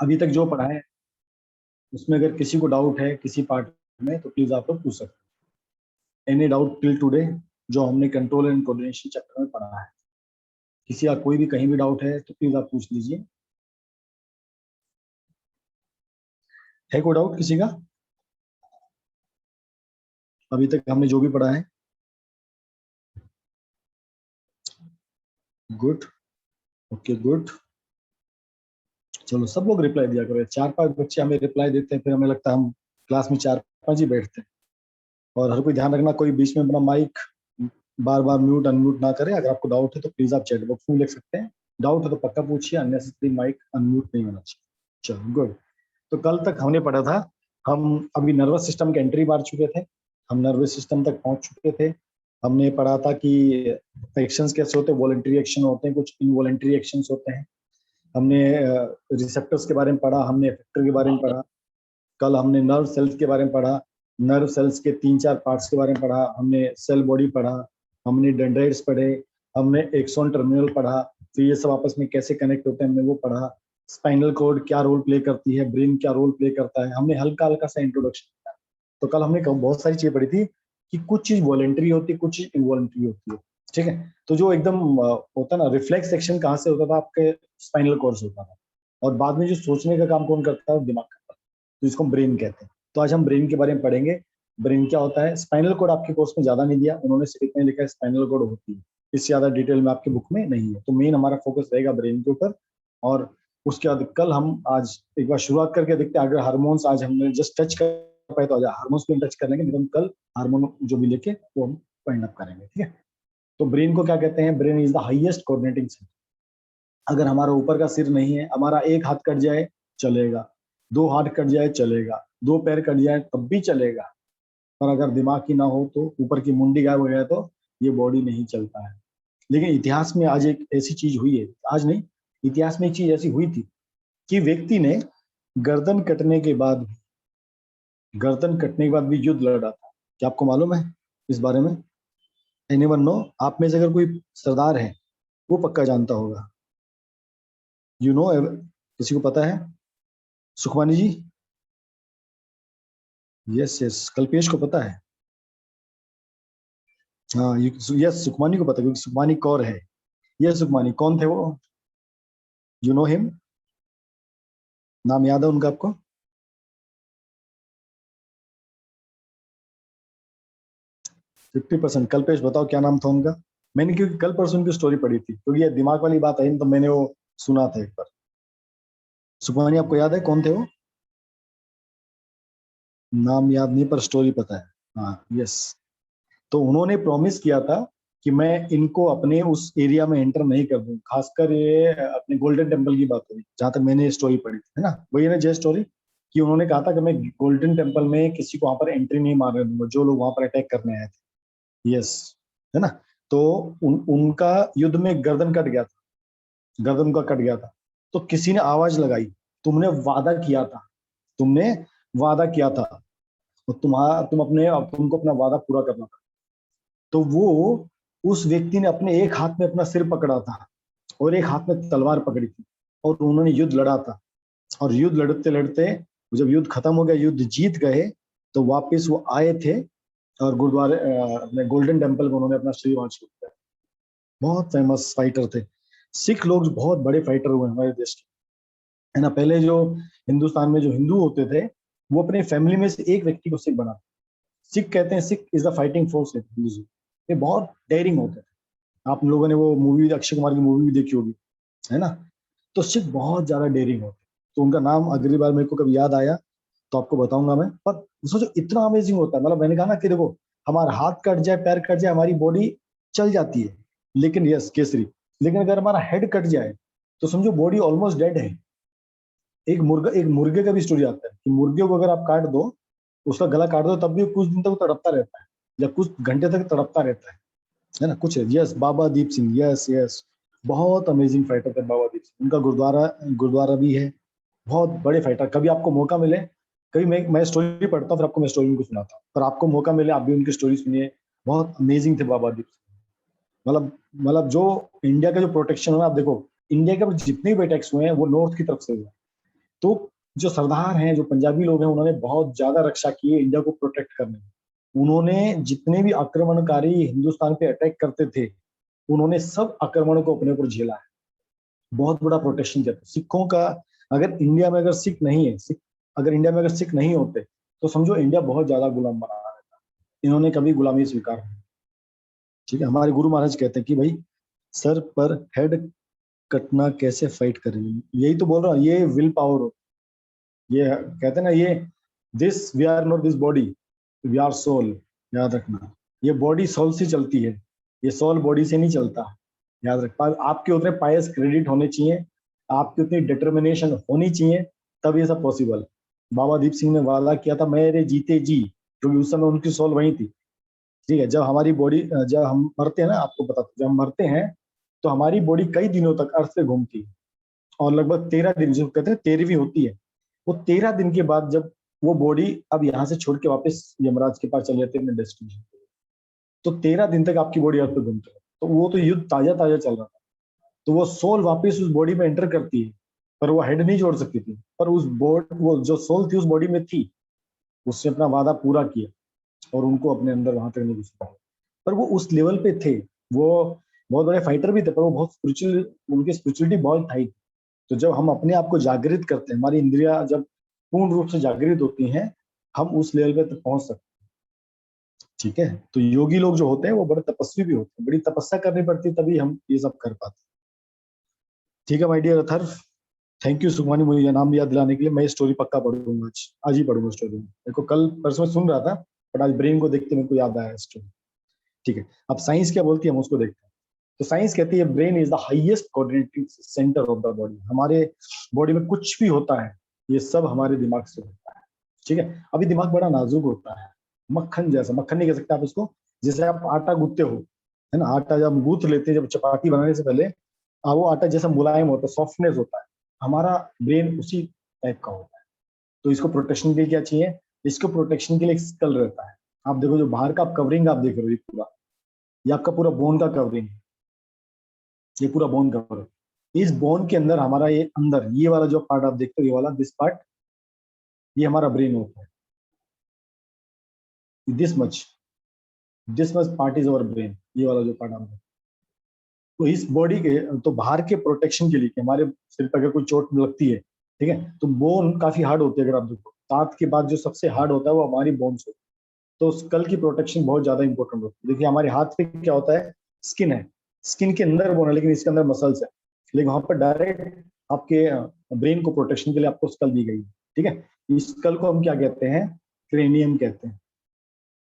अभी तक जो पढ़ा है उसमें अगर किसी को डाउट है किसी पार्ट में तो प्लीज आप लोग पूछ सकते हैं। एनी डाउट टिल टुडे जो हमने कंट्रोल एंड कोऑर्डिनेशन चैप्टर में पढ़ा है, किसी का कोई भी कहीं भी डाउट है तो प्लीज आप पूछ लीजिए। है कोई डाउट किसी का अभी तक हमने जो भी पढ़ा है? Good, okay good. चलो सब लोग रिप्लाई दिया करो, 4-5 बच्चे हमें रिप्लाई देते हैं फिर हमें लगता है हम क्लास में 4-5 ही बैठते हैं। और हर कोई ध्यान रखना कोई बीच में अपना माइक बार बार म्यूट अनम्यूट ना करे। अगर आपको डाउट है तो प्लीज आप चैट बॉक्स में लिख सकते हैं, डाउट है तो पक्का पूछिए, अननेसेसरी माइक अनम्यूट नहीं होना चाहिए। चलो गुड। तो कल तक हमने पढ़ा था, हम अभी नर्वस सिस्टम के एंट्री मार चुके थे, हम नर्वस सिस्टम तक पहुंच चुके थे। हमने पढ़ा था कि एक्शंस कैसे होते हैं, वॉलंटरी एक्शन होते हैं, कुछ इनवॉलंटरी एक्शंस होते हैं। हमने रिसेप्टर्स के बारे में पढ़ा, हमने इफेक्टर के बारे में पढ़ा। कल हमने नर्व सेल्स के बारे में पढ़ा, नर्व सेल्स के 3-4 पार्ट्स के बारे में पढ़ा। हमने सेल बॉडी पढ़ा, हमने डेंड्राइट्स पढ़े, हमने एक्सॉन टर्मिनल पढ़ा, फिर ये सब आपस में कैसे कनेक्ट होते हैं हमने वो पढ़ा। स्पाइनल कॉर्ड क्या रोल प्ले करती है, ब्रेन क्या रोल प्ले करता है, हमने हल्का हल्का सा इंट्रोडक्शन किया। तो कल हमने बहुत सारी चीजें पढ़ी थी कि कुछ चीज वॉलेंट्री होती है, कुछ चीज इनवॉलेंट्री होती है। ठीक है, तो जो एकदम होता ना रिफ्लेक्स एक्शन कहाँ से होता था, आपके स्पाइनल कॉर्ड से होता था। और बाद में जो सोचने का काम कौन करता है, दिमाग करता है, तो इसको हम ब्रेन कहते हैं। तो आज हम ब्रेन के बारे में पढ़ेंगे। ब्रेन क्या होता है, स्पाइनल कॉर्ड आपके कोर्स में ज्यादा नहीं दिया उन्होंने, सिर्फ इतना लिखा है स्पाइनल कॉर्ड होती है, इससे ज्यादा डिटेल में आपके बुक में नहीं है। तो मेन हमारा फोकस रहेगा ब्रेन के ऊपर। और उसके बाद कल हम आज एक बार शुरुआत करके देखते हैं, अगर हार्मोन्स आज हमने जस्ट टच कर पाए तो आज हार्मोन्स को टच कर लेंगे, लेकिन कल हार्मोन जो भी लेके वो हम फाइंड अप करेंगे। ठीक है, तो ब्रेन को क्या कहते हैं, brain is the highest coordinating centre. अगर हमारा ऊपर का सिर नहीं है, हमारा एक हाथ कट जाए चलेगा, 2 हाथ कट जाए चलेगा, 2 पैर कट जाए तब भी चलेगा, पर अगर दिमाग की ना हो तो ऊपर की मुंडी गायब हो जाए तो ये बॉडी नहीं चलता है। लेकिन इतिहास में आज एक ऐसी चीज हुई है, आज नहीं, इतिहास में एक चीज ऐसी हुई थी कि व्यक्ति ने गर्दन कटने के बाद भी युद्ध लड़ा था। क्या आपको मालूम है इस बारे में? Anyone no? आप में से अगर कोई सरदार है वो पक्का जानता होगा। यू नो, किसी को पता है? सुखमानी जी? यस यस, कल्पेश को पता है। हाँ यस, सुखमानी को पता है क्योंकि सुखमानी कौर है। यस, सुखमानी कौन थे वो? You know him? नाम याद है उनका आपको? Fifty percent. कल्पेश बताओ क्या नाम था उनका? मैंने क्योंकि कल परसों उनकी स्टोरी पढ़ी थी, क्योंकि ये दिमाग वाली बात आई तो मैंने वो सुना था एक बार। सुखमानी आपको याद है कौन थे वो? नाम याद नहीं पर स्टोरी पता है। हाँ यस। तो उन्होंने प्रॉमिस किया था कि मैं इनको अपने उस एरिया में एंटर नहीं कर दूं। खासकर ये अपने गोल्डन टेम्पल की बात हुई, जहां तक मैंने स्टोरी पढ़ी थी, है ना, वही है ना जय स्टोरी, कि उन्होंने कहा था कि मैं गोल्डन टेम्पल में किसी को वहां पर एंट्री नहीं मारने दूंगा जो लोग वहां पर अटैक करने आए थे। यस, है ना। तो उनका युद्ध में गर्दन कट गया था, गर्दन का कट गया था। तो किसी ने आवाज लगाई, तुमने वादा किया था, तुमने वादा किया था, तो तुमको अपना वादा पूरा करना था। तो वो उस व्यक्ति ने अपने एक हाथ में अपना सिर पकड़ा था और एक हाथ में तलवार पकड़ी थी, और उन्होंने युद्ध लड़ा था। और युद्ध लड़ते लड़ते जब युद्ध खत्म हो गया, युद्ध जीत गए, तो वापस वो आए थे और गुरुद्वारे अपने गोल्डन टेम्पल में उन्होंने अपना शरीर वहां छोड़ दिया। बहुत फेमस फाइटर थे। सिख लोग बहुत बड़े फाइटर हुए हमारे देश के, है ना। पहले जो हिंदुस्तान में जो हिंदू होते थे वो अपने फैमिली में से एक व्यक्ति को सिख बनाते। सिख कहते हैं, Sikh is the fighting force है हिंदुइज्म। ये बहुत डेयरिंग होते थे। आप लोगों ने वो मूवी, अक्षय कुमार की मूवी भी देखी होगी, है ना। तो सिख बहुत ज्यादा डेयरिंग होते। तो उनका नाम अगली बार मेरे को कभी याद आया तो आपको बताऊंगा मैं। पर सोचो इतना अमेजिंग होता है, मतलब मैंने कहा ना कि देखो, हमारा हाथ कट जाए, पैर कट जाए, हमारी बॉडी चल जाती है, लेकिन यस केसरी, लेकिन अगर हमारा हेड कट जाए तो समझो बॉडी ऑलमोस्ट डेड है। एक मुर्गे का भी स्टोरी आता है कि मुर्गे को अगर आप काट दो, उसका गला काट दो, तब भी कुछ दिन तक तड़पता रहता है या कुछ घंटे तक तड़पता रहता है ना। कुछ है, yes, Baba Deep Singh, yes yes, बहुत अमेजिंग फाइटर थे बाबा दीप सिंह। उनका गुरुद्वारा गुरुद्वारा भी है। बहुत बड़े फाइटर। कभी आपको मौका मिले, कभी मैं स्टोरी पढ़ता हूँ फिर आपको मैं स्टोरी उनको सुनाता हूँ, पर आपको मौका मिले आप भी उनकी स्टोरी सुनिए। बहुत अमेजिंग थे बाबा दीप सिंह। मतलब जो इंडिया का जो प्रोटेक्शन है ना, आप देखो इंडिया के जितने भी अटैक्स हुए हैं वो नॉर्थ की तरफ से हुए हैं। तो जो सरदार हैं, जो पंजाबी लोग हैं, उन्होंने बहुत ज्यादा रक्षा की है इंडिया को प्रोटेक्ट करने में। उन्होंने जितने भी आक्रमणकारी हिंदुस्तान पे अटैक करते थे, उन्होंने सब आक्रमण को अपने ऊपर झेला है, बहुत बड़ा प्रोटेक्शन किया था सिखों का। अगर इंडिया में अगर सिख नहीं है, अगर इंडिया में अगर सिख नहीं होते तो समझो इंडिया बहुत ज्यादा गुलाम बना रहता। इन्होंने कभी गुलामी स्वीकार नहीं। ठीक है, हमारे गुरु महाराज कहते हैं कि भाई सर पर हेड कटना कैसे फाइट करेंगे, यही तो बोल रहा हूँ, ये विल पावर हो। ये कहते हैं ना, ये this we are not this body, we are soul, याद रखना। ये बॉडी सोल से चलती है, ये सोल बॉडी से नहीं चलता, याद रख। आपके उतने पायस क्रेडिट होने चाहिए, आपकी उतनी डिटर्मिनेशन होनी चाहिए, तब ये सब पॉसिबल। बाबा दीप सिंह ने वादा किया था मेरे जीते जी, क्योंकि उस समय उनकी सोल वही थी। ठीक है, जब हमारी बॉडी, जब हम मरते हैं ना, आपको पता, जब हम मरते हैं तो हमारी बॉडी कई दिनों तक अर्थ पे घूमती है, और लगभग 13 दिन, जो कहते हैं 13वीं होती है, वो 13 दिन के बाद जब वो बॉडी अब यहाँ से छोड़ के वापस यमराज के पास चले जाते हैं अपने डेस्टिनेशन पे, तो 13 दिन तक आपकी बॉडी अर्थ पे घूमती है। तो वो तो युद्ध ताजा ताजा चल रहा था, तो वो सोल वापस उस बॉडी में एंटर करती है, पर वो हेड नहीं जोड़ सकती थी, पर उस वो जो सोल थी उस बॉडी में थी, उसने अपना वादा पूरा किया और उनको अपने अंदर वहां तक नहीं घुस पाया। पर वो उस लेवल पे थे, वो बहुत बड़े फाइटर भी थे, पर वो बहुत स्पिरिचुअल, उनकी स्पिरिचुअलिटी बहुत हाई थी। तो जब हम अपने आप को जागृत करते हैं, हमारी इंद्रिया जब पूर्ण रूप से जागृत होती हैं, हम उस लेवल पे तक पहुंच सकते हैं। ठीक है, तो योगी लोग जो होते हैं वो बड़े तपस्वी भी होते हैं, बड़ी तपस्या करनी पड़ती है, तभी हम ये सब कर पाते हैं। ठीक है my dear Atharv, thank you Sukhmani मुझे ये नाम याद दिलाने के लिए। मैं ये स्टोरी पक्का पढ़ूंगा, आज ही पढ़ूंगा स्टोरी। मेरे को कल परसों सुन रहा था, बट आज ब्रेन को देखते मेरे को याद आया स्टोरी। ठीक है, अब साइंस क्या बोलती है हम उसको देखते हैं। तो साइंस कहती है brain is the highest coordinating centre of the body. हमारे बॉडी में कुछ भी होता है, ये सब हमारे दिमाग से होता है। ठीक है, अभी दिमाग बड़ा नाजुक होता है, मक्खन जैसा, मक्खन नहीं कह सकते आप इसको, जैसे आप आटा गूंथते हो, है ना, आटा जब गूंथ लेते हैं, जब चपाती बनाने से पहले, वो आटा जैसा मुलायम होता है, सॉफ्टनेस होता है, हमारा ब्रेन उसी टाइप का होता है। तो इसको प्रोटेक्शन के लिए क्या चाहिए, इसको प्रोटेक्शन के लिए एक स्कल रहता है। आप देखो जो बाहर का आप कवरिंग आप देख रहे हो, ये पूरा, ये आपका पूरा बोन का कवरिंग है, ये पूरा बोन कवर है। इस बोन के अंदर हमारा ये अंदर ये वाला जो पार्ट आप देखते हो, ये वाला दिस पार्ट, ये हमारा ब्रेन होता है। This much part is our brain, ये वाला जो पार्ट आप, तो इस बॉडी के, तो बाहर के प्रोटेक्शन के लिए कि हमारे सिर पर अगर कोई चोट लगती है, ठीक है, तो बोन काफी हार्ड होती है। अगर आप देखो दांत के बाद जो सबसे हार्ड होता है वो हमारी बोन्स होती है। तो स्कल की प्रोटेक्शन बहुत ज्यादा इंपॉर्टेंट होती है। देखिए हमारे हाथ पे क्या होता है, स्किन है, स्किन के अंदर बोन है, लेकिन इसके अंदर मसल्स है, लेकिन वहां पर डायरेक्ट आपके ब्रेन को प्रोटेक्शन के लिए आपको स्कल दी गई है। ठीक है, इस स्कल को हम क्या कहते हैं, क्रेनियम कहते हैं।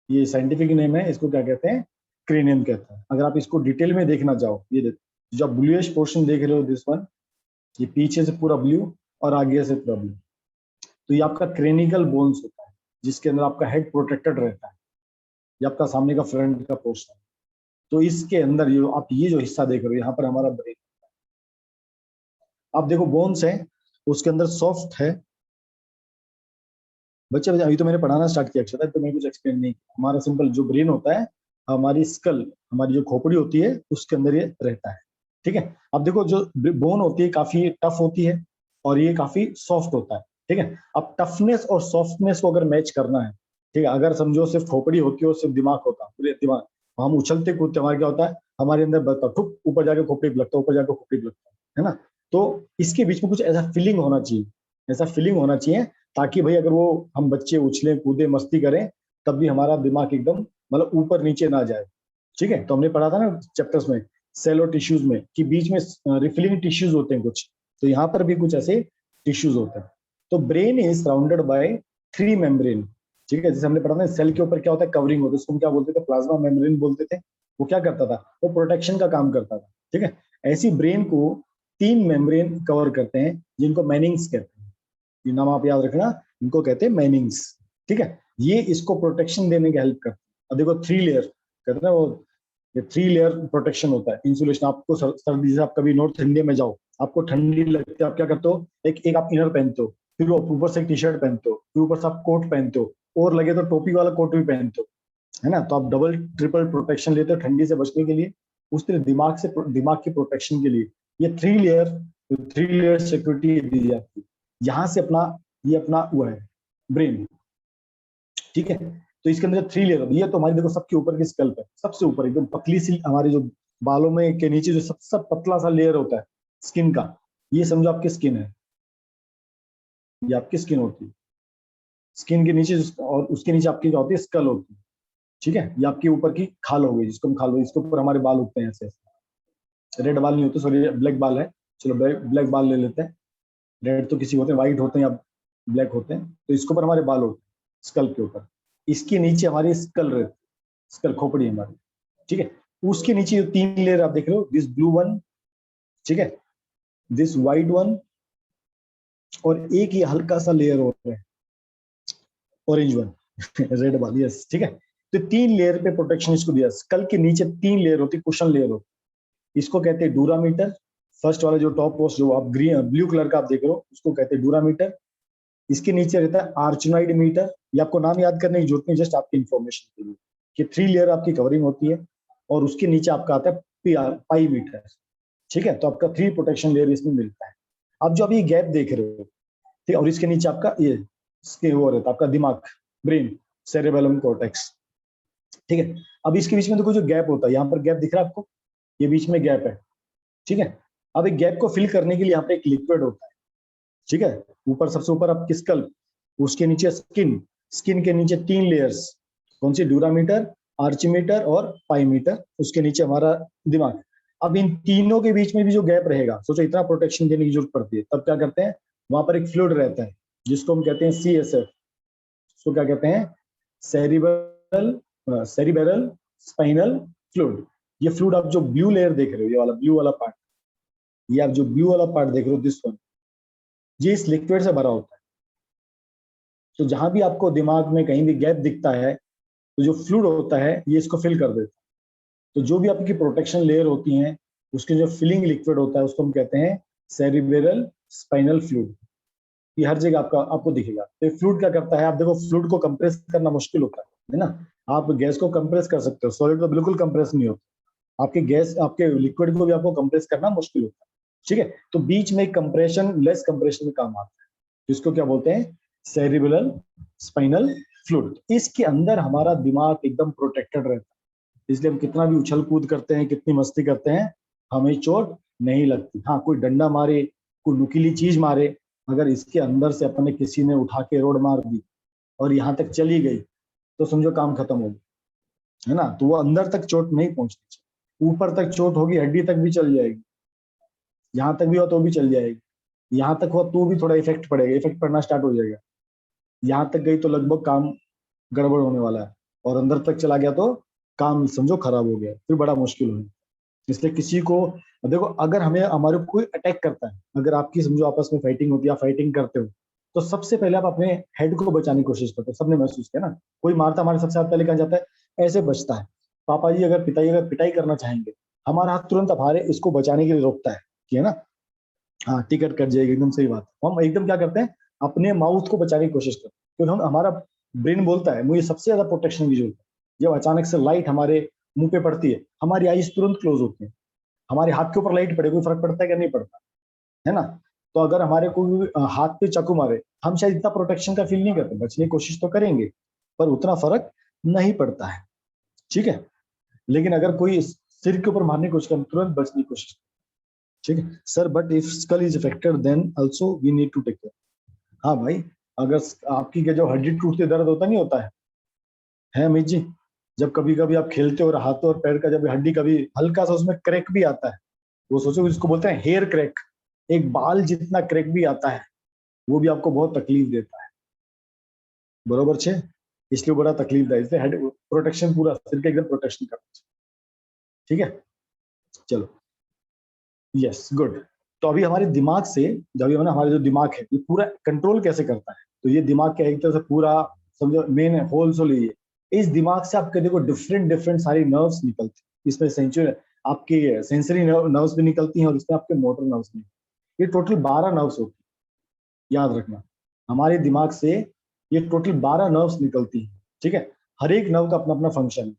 ये साइंटिफिक नेम है, इसको क्या कहते हैं, क्रेनियम कहते हैं। अगर आप इसको डिटेल में देखना चाहो, ये देखो जो ब्लूइश पोर्शन देख रहे हो, दिस वन, ये पीछे से पूरा ब्लू और आगे से पूरा ब्लू, तो ये आपका क्रेनिकल बोन्स होता है, जिसके अंदर आपका हेड प्रोटेक्टेड रहता है। ये आपका सामने का फ्रंट का पोर्शन है। तो इसके अंदर ये जो हिस्सा देख रहे हो, यहाँ पर हमारा ब्रेन, आप देखो बोन्स है, उसके अंदर सॉफ्ट है। बच्चे अभी तो मैंने पढ़ाना स्टार्ट किया अक्षता, तो मैं कुछ एक्सप्लेन नहीं किया। हमारा सिंपल जो ब्रेन होता है, हमारी स्कल, हमारी जो खोपड़ी होती है, उसके अंदर ये रहता है। ठीक है, अब देखो जो बोन होती है काफी टफ होती है और ये काफी सॉफ्ट होता है। ठीक है, अब टफनेस और सॉफ्टनेस को अगर मैच करना है, ठीक है, अगर समझो सिर्फ खोपड़ी होती है और सिर्फ दिमाग होता, पूरे दिमाग, हम उछलते कूदते, हमारे क्या होता है, हमारे अंदर बता ठुक ऊपर जाके खोपड़ी पे लगता है, ऊपर जाके खोपड़ी पे लगता है ना। तो इसके बीच में कुछ ऐसा फीलिंग होना चाहिए, ऐसा फीलिंग होना चाहिए, ताकि भाई अगर वो हम बच्चे उछले कूदे मस्ती करें, तब भी हमारा दिमाग एकदम मतलब ऊपर नीचे ना जाए। ठीक है, तो हमने पढ़ा था ना चैप्टर्स में, सेल और टिश्यूज में, कि बीच में रिफिलिंग टिश्यूज होते हैं कुछ, तो यहाँ पर भी कुछ ऐसे टिश्यूज होते हैं। तो brain is surrounded by 3 membrane. ठीक है, जैसे हमने पढ़ा था सेल के ऊपर क्या होता है, कवरिंग होता है, उसको हम क्या बोलते थे, प्लाज्मा मेम्ब्रेन बोलते थे। वो क्या करता था, वो प्रोटेक्शन का काम करता था। ठीक है, ऐसी ब्रेन को 3 मेम्ब्रेन कवर करते हैं, जिनको मैनिंग्स कहते हैं। ये नाम आप याद रखना, इनको कहते हैं मैनिंग्स। ठीक है, ये इसको प्रोटेक्शन देने की हेल्प करते हैं। अब देखो 3 लेयर कहते हैं ना, वो ये 3 लेयर प्रोटेक्शन होता है, इंसुलेशन। आपको सर्दी से आप कभी नॉर्थ इंडिया में जाओ, आपको ठंडी लगती है, आप क्या करते हो, एक आप इनर पहनते हो, फिर ऊपर से एक टी शर्ट पहनते हो, फिर ऊपर से आप कोट पहनते हो, और लगे तो टोपी वाला कोट भी पहनते हो, है ना। तो आप डबल ट्रिपल प्रोटेक्शन लेते हो ठंडी से बचने के लिए। उस तरह दिमाग की प्रोटेक्शन के लिए ये 3 लेयर सिक्योरिटी दी जाती है। यहाँ से अपना ये अपना वो है ब्रेन, ठीक है। तो इसके अंदर 3 लेयर, ये तो हमारी देखो सबके ऊपर की स्कल्प है, सबसे ऊपर एकदम पतली सी हमारे जो बालों में के नीचे जो सबसे पतला सा लेयर होता है स्किन का, ये समझो आपकी स्किन है, ये आपकी स्किन होती है। स्किन के नीचे और उसके नीचे आपकी क्या होती है, स्कल होती है, ठीक है। ये आपके ऊपर की खाल हो गई, जिसको हम खाल, इसके ऊपर हमारे बाल उगते हैं ऐसे ऐसे। रेड बाल नहीं होते, सॉरी ब्लैक बाल है, चलो ब्लैक बाल ले लेते हैं। रेड तो किसी होते हैं, व्हाइट होते हैं या ब्लैक होते हैं। तो इसके ऊपर हमारे बाल होते हैं स्कल के ऊपर, इसके नीचे हमारी स्कल रहती है, स्कल खोपड़ी हमारी, ठीक है। उसके नीचे जो 3 लेयर आप देख रहे हो, दिस ब्लू वन, ठीक है, दिस व्हाइट वन, और एक ये हल्का सा लेयर हो रहा है ऑरेंज वन रेड वाली, यस, ठीक है। तो 3 लेयर पे प्रोटेक्शन इसको दिया। स्कल के नीचे 3 लेयर होती है, कुशन लेयर होती है, इसको कहते हैं डूरामीटर। फर्स्ट वाला जो टॉप पोस्ट जो आप ग्रीन ब्लू कलर का आप देख रहे हो, उसको कहते हैं डूरामीटर। इसके नीचे रहता है आर्चनॉइड मीटर, ये आपको नाम याद करने की जरूरत नहीं, जस्ट आपकी इंफॉर्मेशन के लिए कि 3 लेयर आपकी कवरिंग होती है। और उसके नीचे आपका आता है पाई मीटर, ठीक है। तो आपका 3 प्रोटेक्शन लेयर इसमें मिलता है। अब जो अभी ये गैप देख रहे हो, ठीक है, और इसके नीचे आपका ये इसके वो रहता है आपका दिमाग, ब्रेन, सेरेबेलम कॉर्टेक्स, ठीक है। अब इसके बीच में देखो जो गैप होता है, यहाँ पर गैप दिख रहा है आपको, ये बीच में गैप है, ठीक है। अब एक गैप को फिल करने के लिए यहाँ पे एक लिक्विड होता है, ठीक है। ऊपर सबसे ऊपर आपकी स्कल, उसके नीचे स्किन, स्किन के नीचे 3 लेयर्स, कौन सी, ड्यूरामीटर, आर्चिमीटर और पाईमीटर, उसके नीचे हमारा दिमाग। अब इन तीनों के बीच में भी जो गैप रहेगा, सोचो इतना प्रोटेक्शन देने की जरूरत पड़ती है, तब क्या करते हैं, वहां पर एक फ्लूइड रहता है जिसको हम कहते हैं CSF, उसको क्या कहते हैं, सेरिबेरल स्पाइनल फ्लूइड। ये फ्लूइड आप जो ब्लू लेयर देख रहे हो, ये वाला ब्लू वाला पार्ट, ये आप जो ब्लू वाला पार्ट देख रहे हो, दिस वन, ये इस लिक्विड से भरा होता है। तो जहां भी आपको दिमाग में कहीं भी गैप दिखता है, तो जो फ्लूइड होता है ये इसको फिल कर देता है। तो जो भी आपकी प्रोटेक्शन लेयर होती हैं, उसके जो फिलिंग लिक्विड होता है, उसको हम कहते हैं सेरिब्रल स्पाइनल फ्लूइड। ये हर जगह आपको दिखेगा। तो फ्लूइड क्या करता है, आप देखो फ्लूइड को कंप्रेस करना मुश्किल होता है ना। आप गैस को कंप्रेस कर सकते हो, सॉलिड तो बिल्कुल कंप्रेस नहीं होता। आपके गैस, आपके लिक्विड को भी आपको कंप्रेस करना मुश्किल होता है, ठीक है। तो बीच में कंप्रेशन, लेस कंप्रेशन में काम आता है, जिसको क्या बोलते हैं, सेरिब्रल स्पाइनल फ्लूइड। इसके अंदर हमारा दिमाग एकदम प्रोटेक्टेड रहता है, इसलिए हम कितना भी उछल कूद करते हैं, कितनी मस्ती करते हैं, हमें चोट नहीं लगती। हाँ, कोई डंडा मारे, कोई नुकीली चीज मारे, अगर इसके अंदर से अपने किसी ने उठा के रोड मार दी और यहाँ तक चली गई, तो समझो काम खत्म हो गया, है ना। तो वो अंदर तक चोट नहीं पहुंचनी चाहिए, ऊपर तक चोट होगी, हड्डी तक भी चल जाएगी, यहाँ तक भी हो तो भी चल जाएगी, यहाँ तक हो तो भी थोड़ा इफेक्ट पड़ेगा, इफेक्ट पड़ना स्टार्ट हो जाएगा। यहाँ तक गई तो लगभग काम गड़बड़ होने वाला है, और अंदर तक चला गया तो काम समझो खराब हो गया, फिर बड़ा मुश्किल हो। इसलिए किसी को देखो, अगर हमें हमारे कोई अटैक करता है, अगर आपकी समझो आपस में फाइटिंग होती है, आप फाइटिंग करते हो, तो सबसे पहले आप अपने हेड को बचाने की कोशिश करते हो। सबने महसूस किया ना, कोई मारता हमारे सबसे पहले कहा जाता है ऐसे बचता है। पापा जी अगर पिताजी अगर पिटाई करना चाहेंगे, हमारा हाथ तुरंत हमारे इसको बचाने के लिए रोकता है कि है ना, हाँ टिकट कट जाएगी, एकदम सही बात। हम एकदम क्या करते हैं, अपने माउथ को बचाने की कोशिश करते हैं, क्योंकि हम हमारा ब्रेन बोलता है मुझे सबसे ज्यादा प्रोटेक्शन की जरूरत है। जब अचानक से लाइट हमारे मुंह पे पड़ती है, हमारी आईज तुरंत क्लोज होती है। हमारे हाथ के ऊपर लाइट पड़े, कोई फर्क पड़ता है क्या, नहीं पड़ता, है ना। तो अगर हमारे कोई हाथ पे चाकू मारे, हम शायद इतना प्रोटेक्शन का फील नहीं करते, बचने की कोशिश तो करेंगे, पर उतना फर्क नहीं पड़ता है, ठीक है। लेकिन अगर कोई सिर के ऊपर मारने की कोशिश करे, तुरंत बचने की कोशिश, ठीक है sir. But if skull is affected then also we need to take care. हाँ भाई, अगर आपकी जो हड्डी टूटते दर्द होता नहीं होता है अमित जी, जब कभी कभी आप खेलते हो और हाथों और पैर का जब हड्डी कभी हल्का सा उसमें क्रैक भी आता है, वो सोचो जिसको बोलते हैं हेयर क्रैक, एक बाल जितना क्रैक भी आता है, वो भी आपको बहुत तकलीफ देता है, बरोबर छे। इसलिए बड़ा तकलीफ है, इसलिए हेड प्रोटेक्शन पूरा सिर के एकदम प्रोटेक्शन करना चाहिए, ठीक है। चलो, यस गुड। तो अभी हमारे दिमाग से, जब ये ना हमारा जो दिमाग है ये पूरा कंट्रोल कैसे करता है, तो ये दिमाग क्या एक तरह से पूरा समझो मेन होल सोल ये, इस दिमाग से आपके देखो डिफरेंट डिफरेंट सारी नर्व्स निकलती हैं। इसमें सेंचुरी आपकी सेंसरी नर्व्स भी निकलती हैं, और इसमें आपके मोटर नर्व्स भी। ये टोटल 12 नर्व्स होती है, याद रखना। हमारे दिमाग से ये टोटल 12 नर्व्स निकलती हैं, ठीक है। हर एक नर्व का अपना अपना फंक्शन है,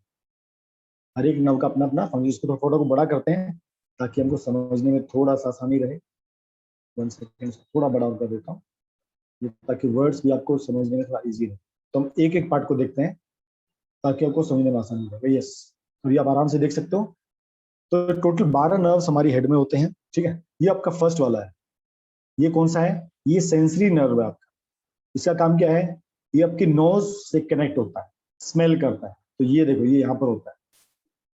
हर एक नर्व का अपना अपना फंक्शन। इसको तो फोटो को बड़ा करते हैं ताकि हमको समझने में थोड़ा सा आसानी रहे। 1 सेकेंड, थोड़ा बड़ा कर देता हूँ। ये ताकि वर्ड्स भी आपको समझने में थोड़ा इजी रहे। तो हम एक एक पार्ट को देखते हैं ताकि आपको समझने में आसानी रहे। यस, तो ये आप आराम से देख सकते हो। तो टोटल 12 नर्व्स हमारी हेड में होते हैं, ठीक है। ये आपका फर्स्ट वाला है। ये कौन सा है? ये सेंसरी नर्व है आपका। इसका काम क्या है? ये आपकी नोज से कनेक्ट होता है, स्मेल करता है। तो ये देखो, ये यहाँ पर होता है,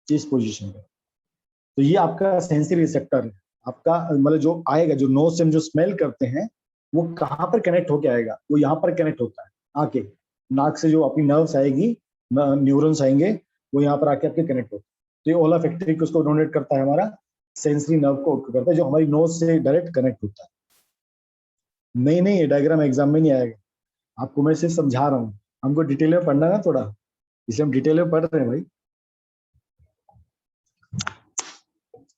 इस पोजीशन पे। तो ये आपका सेंसरी रिसेप्टर है आपका, मतलब जो आएगा, जो नोज से हम जो स्मेल करते हैं, वो कहाँ पर कनेक्ट होके आएगा? वो यहाँ पर कनेक्ट होता है आके, नाक से जो अपनी नर्व्स आएगी, न्यूरॉन्स आएंगे, वो यहाँ पर आके आपके कनेक्ट होते हैं। तो ये ओलाफैक्टरी उसको डोनेट करता है, हमारा सेंसरी नर्व को करता है, जो हमारी नोज से डायरेक्ट कनेक्ट होता है। नहीं नहीं, ये डायग्राम एग्जाम में नहीं आएगा, आपको मैं सिर्फ समझा रहा हूँ। हमको डिटेल में पढ़ना ना थोड़ा, इसलिए हम डिटेल में पढ़ रहे हैं भाई।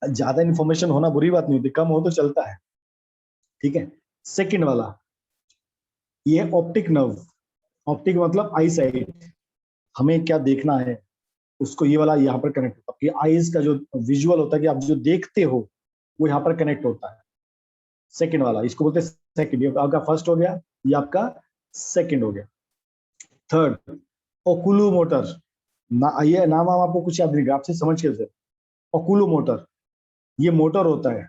ज्यादा इन्फॉर्मेशन होना बुरी बात नहीं होती, कम हो तो चलता है, ठीक है। सेकंड वाला, ये ऑप्टिक नर्व। ऑप्टिक मतलब आई साइट, हमें क्या देखना है उसको ये वाला यहाँ पर कनेक्ट होता है। आईज का जो विजुअल होता है कि आप जो देखते हो, वो यहाँ पर कनेक्ट होता है। सेकंड वाला, इसको बोलते हैं सेकंड। ये आपका फर्स्ट हो गया, ये आपका सेकंड हो गया। थर्ड, ओकुलोमोटर ना, ये नाम आपको कुछ याद नहीं, आपसे समझ के। ओकुलोमोटर, ये मोटर होता है,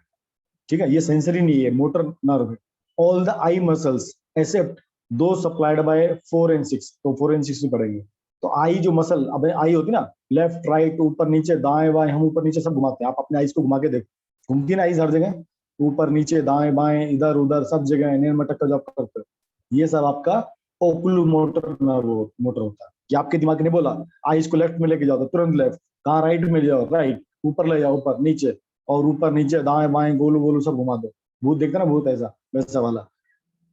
ठीक है। ये सेंसरी नहीं है, मोटर नर्व है। All the eye muscles except two supplied by 4 and 6, तो 4 and 6 भी पढ़ेंगे। तो आई जो मसल, अब आई होती ना, लेफ्ट राइट ऊपर नीचे दाएं बाएं, हम ऊपर नीचे सब घुमाते हैं। आप अपने आईज को घुमा के देखो, घूमती ना आईज हर जगह, ऊपर नीचे दाएं बाएं इधर उधर सब जगह एनियन मटक का जॉब करते हो। ये सब आपका ओकुलोमोटर नर्व मोटर होता है। कि आपके दिमाग ने बोला आईज को लेफ्ट में लेके जाओ तो तुरंत लेफ्ट, कहाँ राइट में ले जाओ राइट, ऊपर ले जाओ ऊपर नीचे, और ऊपर नीचे दाएं बाएं गोलू गोलू सब घुमा दो। भूत देखते ना, भूत ऐसा वैसा वाला।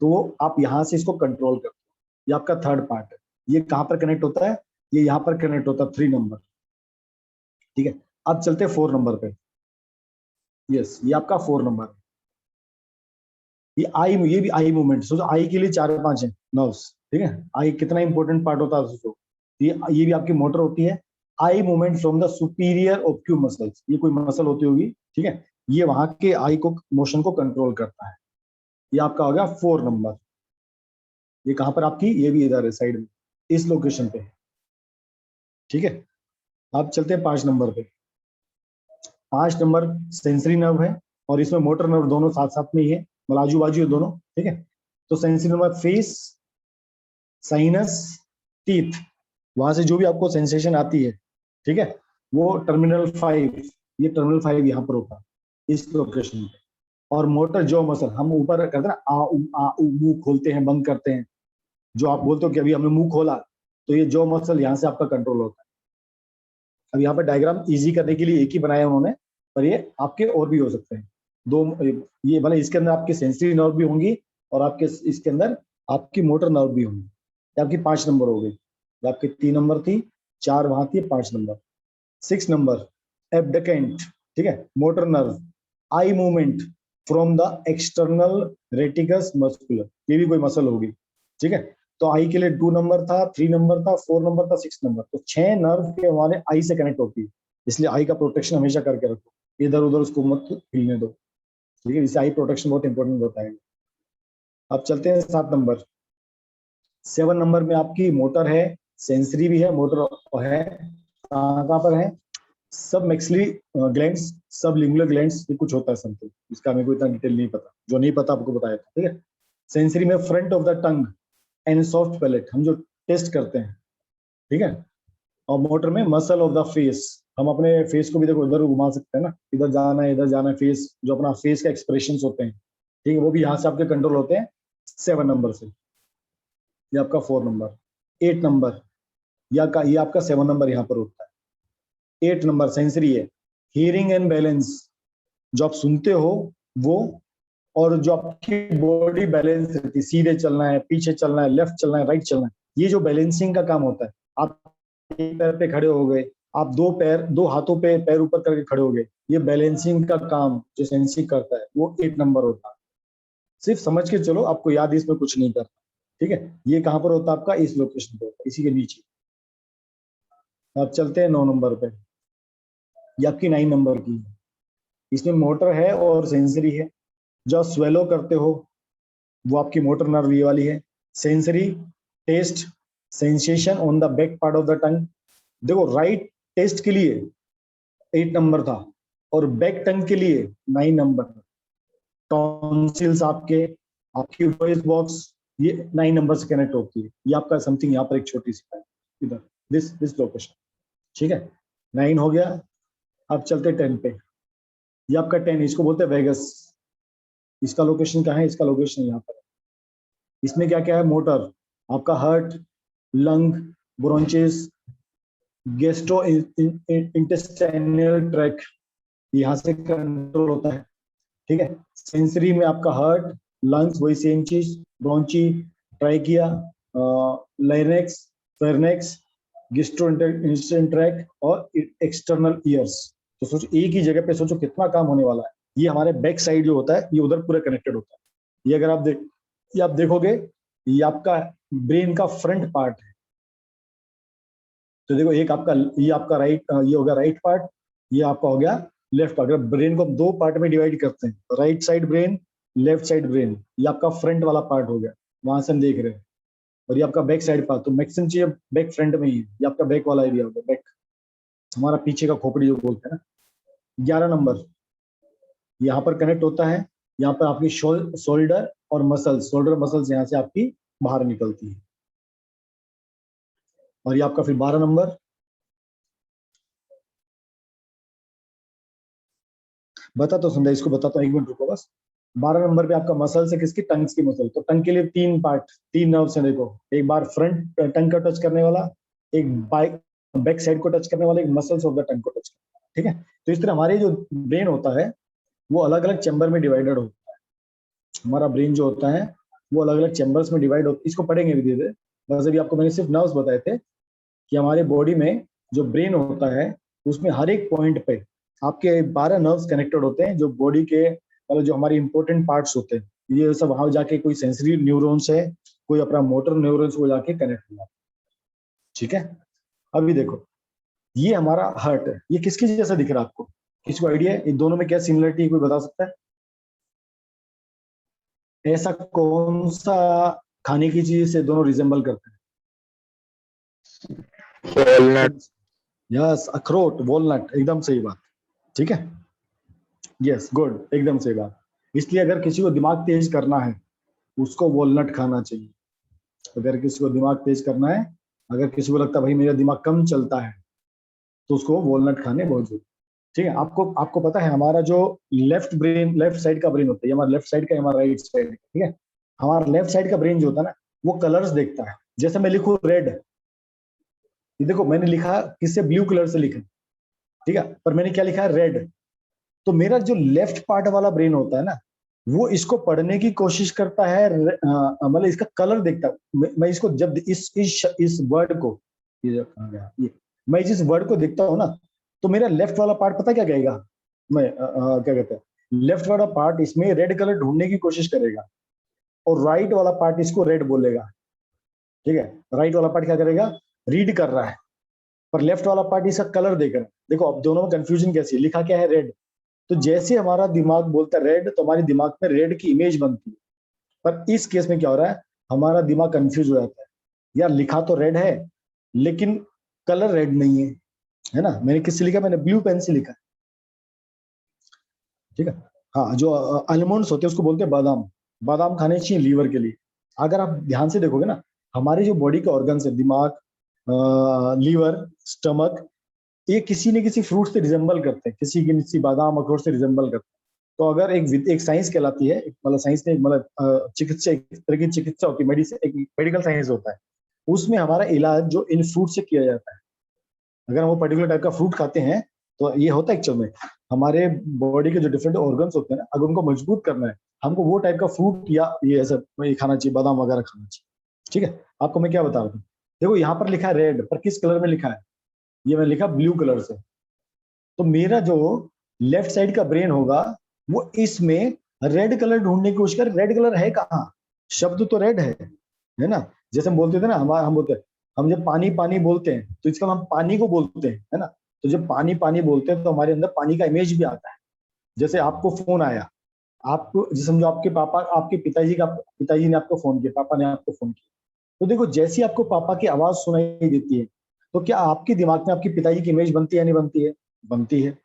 तो आप यहाँ से इसको कंट्रोल करते हो। ये आपका थर्ड पार्ट है। ये कहाँ पर कनेक्ट होता है? ये यहाँ पर कनेक्ट होता है, 3 नंबर, ठीक है। अब चलते हैं 4 नंबर पे। यस, ये आपका 4 नंबर। ये भी आई मूवमेंट, सोचो आई के लिए 4-5 है नर्व्स, ठीक है। आई कितना इंपॉर्टेंट पार्ट होता है सोचो। ये भी आपकी मोटर होती है। Eye movement from the superior ऑक्यू मसल्स, ये कोई मसल होती होगी, ठीक है। ये वहां के आई को मोशन को कंट्रोल करता है। ये आपका हो गया 4 नंबर। ये कहां पर आपकी, ये भी इधर है साइड में, इस लोकेशन पे, ठीक है। आप चलते हैं 5 नंबर पे। 5 नंबर सेंसरी नर्व है, और इसमें मोटर नर्व दोनों साथ साथ में ही है, मतलब आजू बाजू है दोनों, ठीक है। तो sensory nerve face, sinus, teeth, वहां से जो भी आपको सेंसेशन आती है, ठीक है, वो टर्मिनल 5, ये टर्मिनल 5 यहाँ पर होता है इस लोकेशन पे। और मोटर जो मसल हम ऊपर करते हैं ना, आ उ मुंह खोलते हैं बंद करते हैं, जो आप बोलते हो कि अभी हमने मुंह खोला, तो ये जो मसल यहाँ से आपका कंट्रोल होता है। अब यहाँ पर डायग्राम इजी करने के लिए एक ही बनाया उन्होंने, पर ये आपके और भी हो सकते हैं दो। ये मतलब इसके अंदर आपकी सेंसरी नर्व भी होंगी, और आपके इसके अंदर आपकी मोटर नर्व भी होंगी। आपकी 5 नंबर हो गई, आपकी 3 नंबर थी, 4 वहां थी, 5 नंबर। 6 नंबर एब्डकेंट, ठीक है, motor nerve, eye movement from the external rectus muscular, ये भी कोई मसल होगी, ठीक है। तो आई के लिए 2 नंबर था, 3 नंबर था, 4 नंबर था, 6 नंबर। तो 6 नर्व के हमारे आई से कनेक्ट होती है, इसलिए आई का प्रोटेक्शन हमेशा करके रखो, इधर उधर उसको मत हिलने दो, ठीक है। इससे आई प्रोटेक्शन बहुत इंपॉर्टेंट होता है। अब चलते हैं 7 नंबर। 7 नंबर में आपकी मोटर है, सेंसरी भी है, मोटर है, कहाँ पर है? सब मैक्सिलरी ग्लैंड्स, सब लिंगुलर ग्लैंड्स, ये कुछ होता है समथिंग, इसका मेरे को इतना डिटेल नहीं पता, जो नहीं पता आपको बताया था, ठीक है। सेंसरी में front of the tongue and soft palate, हम जो टेस्ट करते हैं, ठीक है। और मोटर में मसल ऑफ द फेस, हम अपने फेस को भी देखो इधर घुमा सकते हैं ना, इधर जाना है इधर जाना है, फेस जो अपना फेस का एक्सप्रेशन होते हैं, ठीक है, वो भी यहाँ से आपके कंट्रोल होते हैं 7 नंबर से। ये आपका 4 नंबर। 8 नंबर, ये आपका 7 नंबर यहाँ पर होता है। 8 नंबर सेंसरी है, हियरिंग एंड बैलेंस, जो आप सुनते हो वो, और जो आपकी बॉडी बैलेंस रहती है, सीधे चलना है, पीछे चलना है, लेफ्ट चलना है, राइट चलना है, ये जो बैलेंसिंग का काम होता है। आप एक पैर पे खड़े हो गए, आप दो हाथों पे पैर ऊपर करके खड़े हो गए, ये बैलेंसिंग का काम जो सेंसिंग करता है, वो 8 नंबर होता है। सिर्फ समझ के चलो, आपको याद इसमें कुछ नहीं करना, ठीक है। ये कहां पर होता है आपका? इस लोकेशन पे होता है, इसी के नीचे। अब चलते हैं 9 नंबर पे। ये आपकी 9 नंबर की है। इसमें मोटर है और सेंसरी है। जो आप स्वेलो करते हो, वो आपकी मोटर नर्व ये वाली है। Sensory, taste, sensation on the back part of the tongue. देखो राइट टेस्ट के लिए 8 नंबर था और बैक टंग के लिए 9 नंबर। टॉन्सिल्स आपके, आपकी वॉइस बॉक्स, ये 9 नंबर से कनेक्ट होती है। ये आपका समथिंग यहाँ पर एक छोटी सी है इधर, दिस लोकेशन, ठीक है। 9 हो गया। अब चलते 10 पे। ये आपका 10, इसको बोलते हैं वेगस। इसका लोकेशन कहाँ है? इसका लोकेशन यहाँ पर है। इसमें क्या क्या है? मोटर, आपका heart, lung, bronchus, gastro intestinal tract, यहाँ से कंट्रोल होता है, ठीक है। सेंसरी में आपका हार्ट, लंग्स, वही सेम चीज, bronchi, trachea, Linux, फेरनेक्स, gastrointestinal tract और एक्सटर्नल ईयर्स। तो सोचो एक ही जगह पे, सोचो कितना काम होने वाला है। ये हमारे बैक साइड जो होता है ये उधर पूरा कनेक्टेड होता है। ये अगर आप देखोगे, ये आपका ब्रेन का फ्रंट पार्ट है। तो देखो एक आपका, ये आपका राइट, ये हो गया राइट पार्ट, ये आपका हो गया लेफ्ट पार्ट। ब्रेन को हम 2 पार्ट में डिवाइड करते हैं, right side brain, left side brain. ये आपका फ्रंट वाला पार्ट हो गया, वहां से हम देख रहे हैं। और ये आपका बैक साइड पार्ट, तो मैक्सिमम चीज बैक फ्रंट में ही है। ये आपका बैक वाला एरिया हो गया, बैक, हमारा पीछे का खोपड़ी जो बोलते हैं ना। 11 नंबर यहाँ पर कनेक्ट होता है। यहाँ पर आपकी शोल्डर और मसल्स, शोल्डर मसल्स यहाँ से आपकी बाहर निकलती है। और ये आपका फिर 12 नंबर, बता तो समझा, इसको बताता हूँ, 1 मिनट रुको बस। 12 नंबर पे आपका मसल्स है किसकी? टंग्स की मसल। तो टंग के लिए 3 पार्ट, 3 नर्व्स हैं। देखो एक बार फ्रंट टंग का टच करने वाला, एक बैक साइड को टच करने वाला, एक मसल्स ऑफ द टंग को टच करने वाला, ठीक है। तो इस तरह हमारे जो ब्रेन होता है वो अलग अलग चैम्बर में डिवाइडेड होता है। हमारा ब्रेन जो होता है वो अलग अलग चैम्बर्स में डिवाइड होता है। इसको पढ़ेंगे धीरे धीरे। बस अभी आपको मैंने सिर्फ नर्व्स बताए थे कि हमारे बॉडी में जो ब्रेन होता है उसमें हर एक पॉइंट पे आपके 12 नर्व्स कनेक्टेड होते हैं, जो बॉडी के मतलब जो हमारे इंपॉर्टेंट पार्ट्स होते हैं। ये सब वहां जाके कोई सेंसरी न्यूरॉन्स है, कोई अपना मोटर न्यूरॉन्स को जाके कनेक्ट हुआ, ठीक है। अभी देखो ये हमारा हार्ट है, ये किसकी जैसा दिख रहा है आपको? किसी को आइडिया है इन दोनों में क्या सिमिलरिटी है? कोई बता सकता है? ऐसा कौन सा खाने की चीज से दोनों रिजेंबल करते हैं? वॉलनट। यस, अखरोट, वॉलनट, एकदम सही बात, ठीक है। यस गुड, एकदम सही बात। इसलिए अगर किसी को दिमाग तेज करना है उसको वॉलनट खाना चाहिए। अगर किसी को दिमाग तेज करना है, अगर किसी को लगता है भाई मेरा दिमाग कम चलता है, तो उसको वॉलनट खाने बहुत जरूरी, ठीक है। आपको आपको पता है हमारा जो लेफ्ट ब्रेन, लेफ्ट साइड का ब्रेन होता है, हमारा लेफ्ट साइड का, हमारा राइट साइड का, ठीक है। हमारा लेफ्ट साइड का ब्रेन जो होता है ना, वो कलर्स देखता है। जैसे मैं लिखूं रेड, ये देखो मैंने लिखा किससे? ब्लू कलर से लिखा, ठीक है, पर मैंने क्या लिखा है? रेड। तो मेरा जो लेफ्ट पार्ट वाला ब्रेन होता है ना, वो इसको पढ़ने की कोशिश करता है, मतलब इसका कलर देखता है। मैं इसको जब इस वर्ड को, ये कहाँ गया ये, मैं जिस वर्ड को देखता हूँ ना, तो मेरा लेफ्ट वाला पार्ट पता क्या कहेगा? मैं क्या कहते हैं, लेफ्ट वाला पार्ट इसमें रेड कलर ढूंढने की कोशिश करेगा और राइट वाला पार्ट इसको रेड बोलेगा, ठीक है। राइट वाला पार्ट क्या करेगा? रीड कर रहा है, पर लेफ्ट वाला पार्ट इसका कलर देख रहा है। देखो अब दोनों में कंफ्यूजन कैसी है, लिखा क्या है? रेड। तो जैसे हमारा दिमाग बोलता है रेड, तो हमारे दिमाग में रेड की इमेज बनती है। पर इस केस में क्या हो रहा है, हमारा दिमाग कंफ्यूज हो जाता है, यार लिखा तो रेड है लेकिन कलर रेड नहीं है ना। मैंने किससे लिखा? मैंने ब्लू पेन से लिखा, ठीक है। हाँ, जो आलमंड्स होते हैं उसको बोलते हैं बादाम। बादाम खाने चाहिए लीवर के लिए। अगर आप ध्यान से देखोगे ना, हमारे जो बॉडी के ऑर्गन्स है, दिमाग, लीवर, स्टमक, ये किसी न किसी फ्रूट से रिजेंबल करते हैं, किसी बादाम अखरोट से रिजेंबल करते हैं। तो अगर एक साइंस कहलाती है, मतलब साइंस ने मतलब चिकित्सा, एक तरह की चिकित्सा होती है, मेडिसिन, एक मेडिकल साइंस होता है, उसमें हमारा इलाज जो इन फ्रूट से किया जाता है। अगर हम वो पर्टिकुलर टाइप का फ्रूट खाते हैं तो ये होता है एक्चुअल में, हमारे बॉडी के जो डिफरेंट ऑर्गन्स होते हैं ना, अगर उनको मजबूत करना है, हमको वो टाइप का फ्रूट या ये ऐसा खाना चाहिए, बादाम वगैरह खाना चाहिए, ठीक है। आपको मैं क्या बता रहा हूँ, देखो यहाँ पर लिखा है रेड, पर किस कलर में लिखा है? ये मैंने लिखा ब्लू कलर से। तो मेरा जो लेफ्ट साइड का ब्रेन होगा वो इसमें रेड कलर ढूंढने की कोशिश कर, रेड कलर है कहाँ? शब्द तो रेड है ना। जैसे हम बोलते थे ना, हम बोलते हैं, हम जब पानी पानी बोलते हैं तो इसका हम पानी को बोलते हैं, है ना। तो जब पानी पानी बोलते हैं तो हमारे अंदर पानी का इमेज भी आता है। जैसे आपको फोन आया, आपको समझो आपके पापा, आपके पिताजी ने आपको फोन किया, पापा ने आपको फोन किया, तो देखो जैसी आपको पापा की आवाज सुनाई देती है, तो क्या आपके दिमाग में आपके पिताजी की इमेज बनती है या नहीं बनती है? बनती है।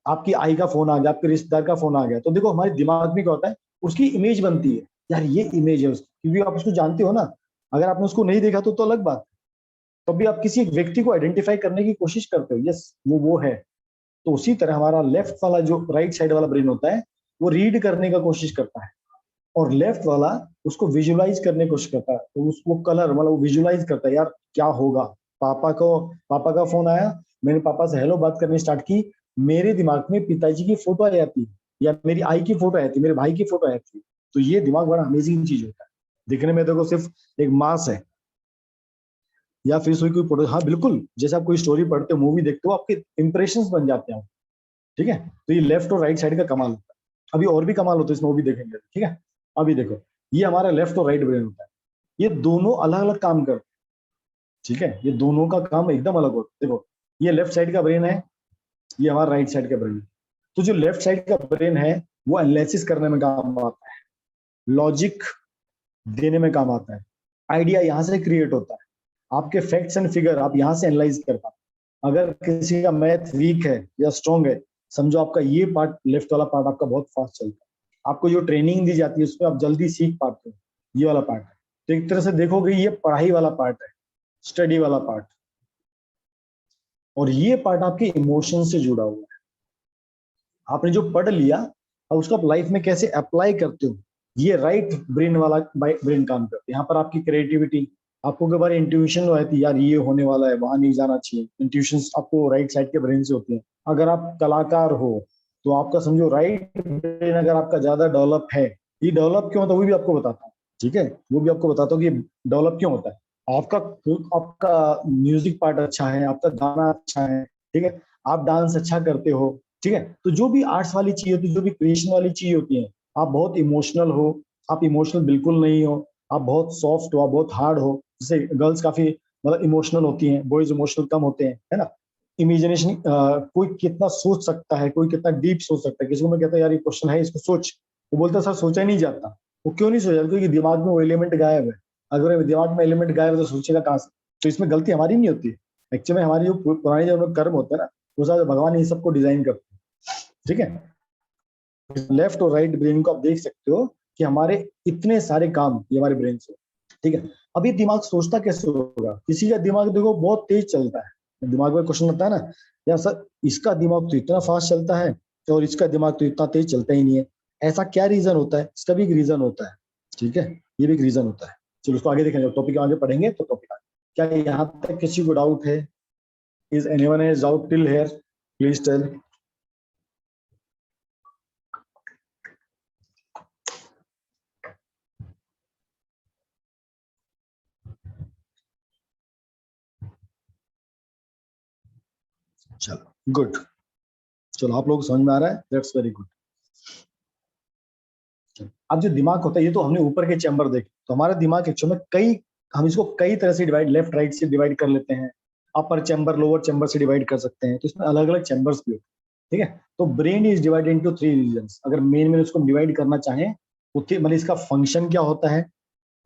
आपकी आई का फोन आ गया, आपके रिश्तेदार का फोन आ गया, तो देखो हमारे दिमाग में क्या होता है, उसकी इमेज बनती है, यार ये इमेज है उसकी, क्योंकि आप उसको जानते हो ना। अगर आपने उसको नहीं देखा तो अलग बात है, तो भी आप किसी एक व्यक्ति को आइडेंटिफाई करने की कोशिश करते हो, यस वो है। तो उसी तरह हमारा लेफ्ट वाला जो राइट साइड वाला ब्रेन होता है, वो रीड करने का कोशिश करता है, और लेफ्ट वाला उसको विजुलाइज करने की कोशिश करता है, तो उसको कलर मतलब वो विजुलाइज करता है, यार क्या होगा। पापा का फोन आया, मैंने पापा से हेलो बात करनी स्टार्ट की, मेरे दिमाग में पिताजी की फोटो आ जाती है, या मेरी आई की फोटो आती है, मेरे भाई की फोटो आती है। तो ये दिमाग बड़ा अमेजिंग चीज होता है। दिखने में देखो सिर्फ एक मास है, या फिर कोई फोटो, हाँ बिल्कुल, जैसे आप कोई स्टोरी पढ़ते हो, मूवी देखते हो, आपके इंप्रेशन बन जाते हैं। ठीक है, तो ये लेफ्ट और राइट साइड का कमाल होता है। अभी और भी कमाल होता है इसमें, वो भी देखेंगे, ठीक है। अभी देखो, ये हमारा लेफ्ट और राइट ब्रेन होता है, ये दोनों अलग अलग काम करते हैं। ठीक है, ये दोनों का काम एकदम अलग होता है। देखो, ये लेफ्ट साइड का ब्रेन है, ये हमारा राइट साइड का ब्रेन है। तो जो लेफ्ट साइड का ब्रेन है, वो एनालिसिस करने में काम आता है, लॉजिक देने में काम आता है, आइडिया यहाँ से क्रिएट होता है, आपके फैक्ट्स एंड फिगर आप यहाँ से एनालाइज कर पाते हैं। अगर किसी का मैथ वीक है या स्ट्रॉन्ग है, समझो आपका ये पार्ट, लेफ्ट वाला पार्ट आपका बहुत फास्ट चलता है, आपको जो ट्रेनिंग दी जाती है उसमें आप जल्दी सीख पाते हो, ये वाला पार्ट है। तो एक तरह से देखोगे ये पढ़ाई वाला पार्ट है, स्टडी वाला पार्ट, और ये पार्ट आपके इमोशन से जुड़ा हुआ है। आपने जो पढ़ लिया, अब उसको आप लाइफ में कैसे अप्लाई करते हो, ये राइट ब्रेन वाला ब्रेन काम करते हैं। यहाँ पर आपकी क्रिएटिविटी, आपको कई बार इंट्यूशन रहती है, यार ये होने वाला है, वहां नहीं जाना चाहिए, इंट्यूशन आपको राइट साइड के ब्रेन से होती है। अगर आप कलाकार हो, तो आपका समझो राइट ब्रेन अगर आपका ज्यादा डेवलप है, ये डेवलप क्यों होता है वो भी आपको बताता हूँ। ठीक है, वो भी आपको बताता हूँ कि डेवलप क्यों होता है। आपका आपका म्यूजिक पार्ट अच्छा है, आपका गाना अच्छा है, ठीक है, आप डांस अच्छा करते हो, ठीक है। तो जो भी आर्ट्स वाली चीज होती है, जो भी क्रिएशन वाली चीज होती है, आप बहुत इमोशनल हो, आप इमोशनल बिल्कुल नहीं हो, आप बहुत सॉफ्ट हो, आप बहुत हार्ड हो। जैसे गर्ल्स काफी मतलब इमोशनल होती हैं, बॉयज इमोशनल कम होते हैं, है ना। इमेजिनेशन कोई कितना सोच सकता है, कोई कितना डीप सोच सकता है। किसी को मैं कहता हूँ यार ये क्वेश्चन है, इसको सोच, वो बोलता है सर सोचा ही नहीं जाता। वो क्यों नहीं सोचा? क्योंकि दिमाग में वो एलिमेंट गायब है। अगर दिमाग में एलिमेंट गायब है तो सोचेगा कहाँ से? तो इसमें गलती हमारी नहीं होती, एक्चुअली में हमारी जो पुराने जो कर्म होते हैं ना, वो सारे भगवान ये सबको डिजाइन करते हैं। ठीक है, लेफ्ट और राइट ब्रेन को आप देख सकते हो कि हमारे इतने सारे काम ये हमारे ब्रेन से, ठीक है। अब ये दिमाग सोचता कैसे होगा? किसी का दिमाग देखो बहुत तेज चलता है, दिमाग में क्वेश्चन आता है ना, यार सर इसका दिमाग तो इतना फास्ट चलता है और इसका दिमाग तो इतना तेज चलता ही नहीं है, ऐसा क्या रीजन होता है? इसका भी एक रीजन होता है, ठीक है, ये भी एक रीजन होता है। चलो उसको आगे देखेंगे, टॉपिक आगे पढ़ेंगे तो टॉपिक आगे। क्या यहाँ तक किसी को डाउट है? Is anyone has doubt till here? Please tell. चलो गुड, चलो आप लोग समझ में आ रहा है, दैट्स वेरी गुड। अब जो दिमाग होता है, ये तो हमने ऊपर के चैम्बर देखे, तो हमारा दिमाग एक्चुअली में कई, हम इसको कई तरह से डिवाइड, लेफ्ट राइट से डिवाइड कर लेते हैं, अपर चैम्बर लोअर चैम्बर से डिवाइड कर सकते हैं, तो इसमें अलग अलग चैम्बर्स भी होते हैं। ठीक है, तो brain is divided into 3 regions. अगर मेन में उसको डिवाइड करना चाहें, मतलब इसका फंक्शन क्या होता है,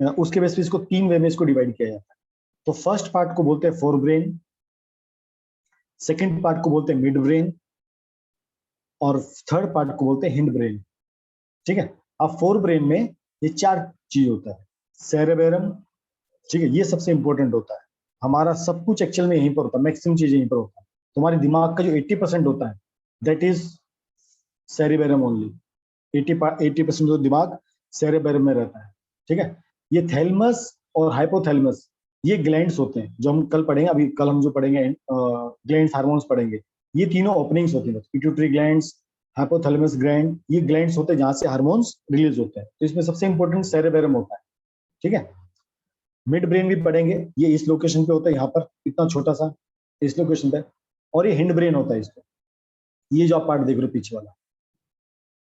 उसके बेस पे इसको 3 वे में इसको डिवाइड किया जाता है। तो फर्स्ट पार्ट को बोलते हैं फोर ब्रेन, सेकेंड पार्ट को बोलते हैं मिड ब्रेन, और थर्ड पार्ट को बोलते हैं हिंड ब्रेन। ठीक है, अब फोर ब्रेन में ये 4 चीज होता है। सेरेबेरम, ठीक है, ये सबसे इंपॉर्टेंट होता है। हमारा सब कुछ एक्चुअल में यहीं पर होता है, मैक्सिमम चीजें यहीं पर होता है। तुम्हारे दिमाग का जो 80% होता है, दैट इज सेरेबेरम ओनली। 80% जो दिमाग सेरेबेरम में रहता है। ठीक है, ये थैलमस और हाइपोथैलमस, ये ग्लैंड्स होते हैं, जो हम कल पढ़ेंगे, अभी कल हम जो पढ़ेंगे ग्लैंड्स हार्मोन्स पढ़ेंगे। ये तीनों ओपनिंग्स होती है, पिट्यूटरी ग्लैंड्स, हाइपोथैलेमस ग्लैंड, ये ग्लैंड्स होते हैं जहां से हार्मोन्स रिलीज होते हैं। तो इसमें सबसे इंपॉर्टेंट सेरेबेरम होता है। ठीक है, मिड ब्रेन भी पढ़ेंगे, ये इस लोकेशन पे होता है, यहाँ पर इतना छोटा सा इस लोकेशन पे। और ये हिंड ब्रेन होता है इसको, ये जो आप पार्ट देख रहे हो पीछे वाला,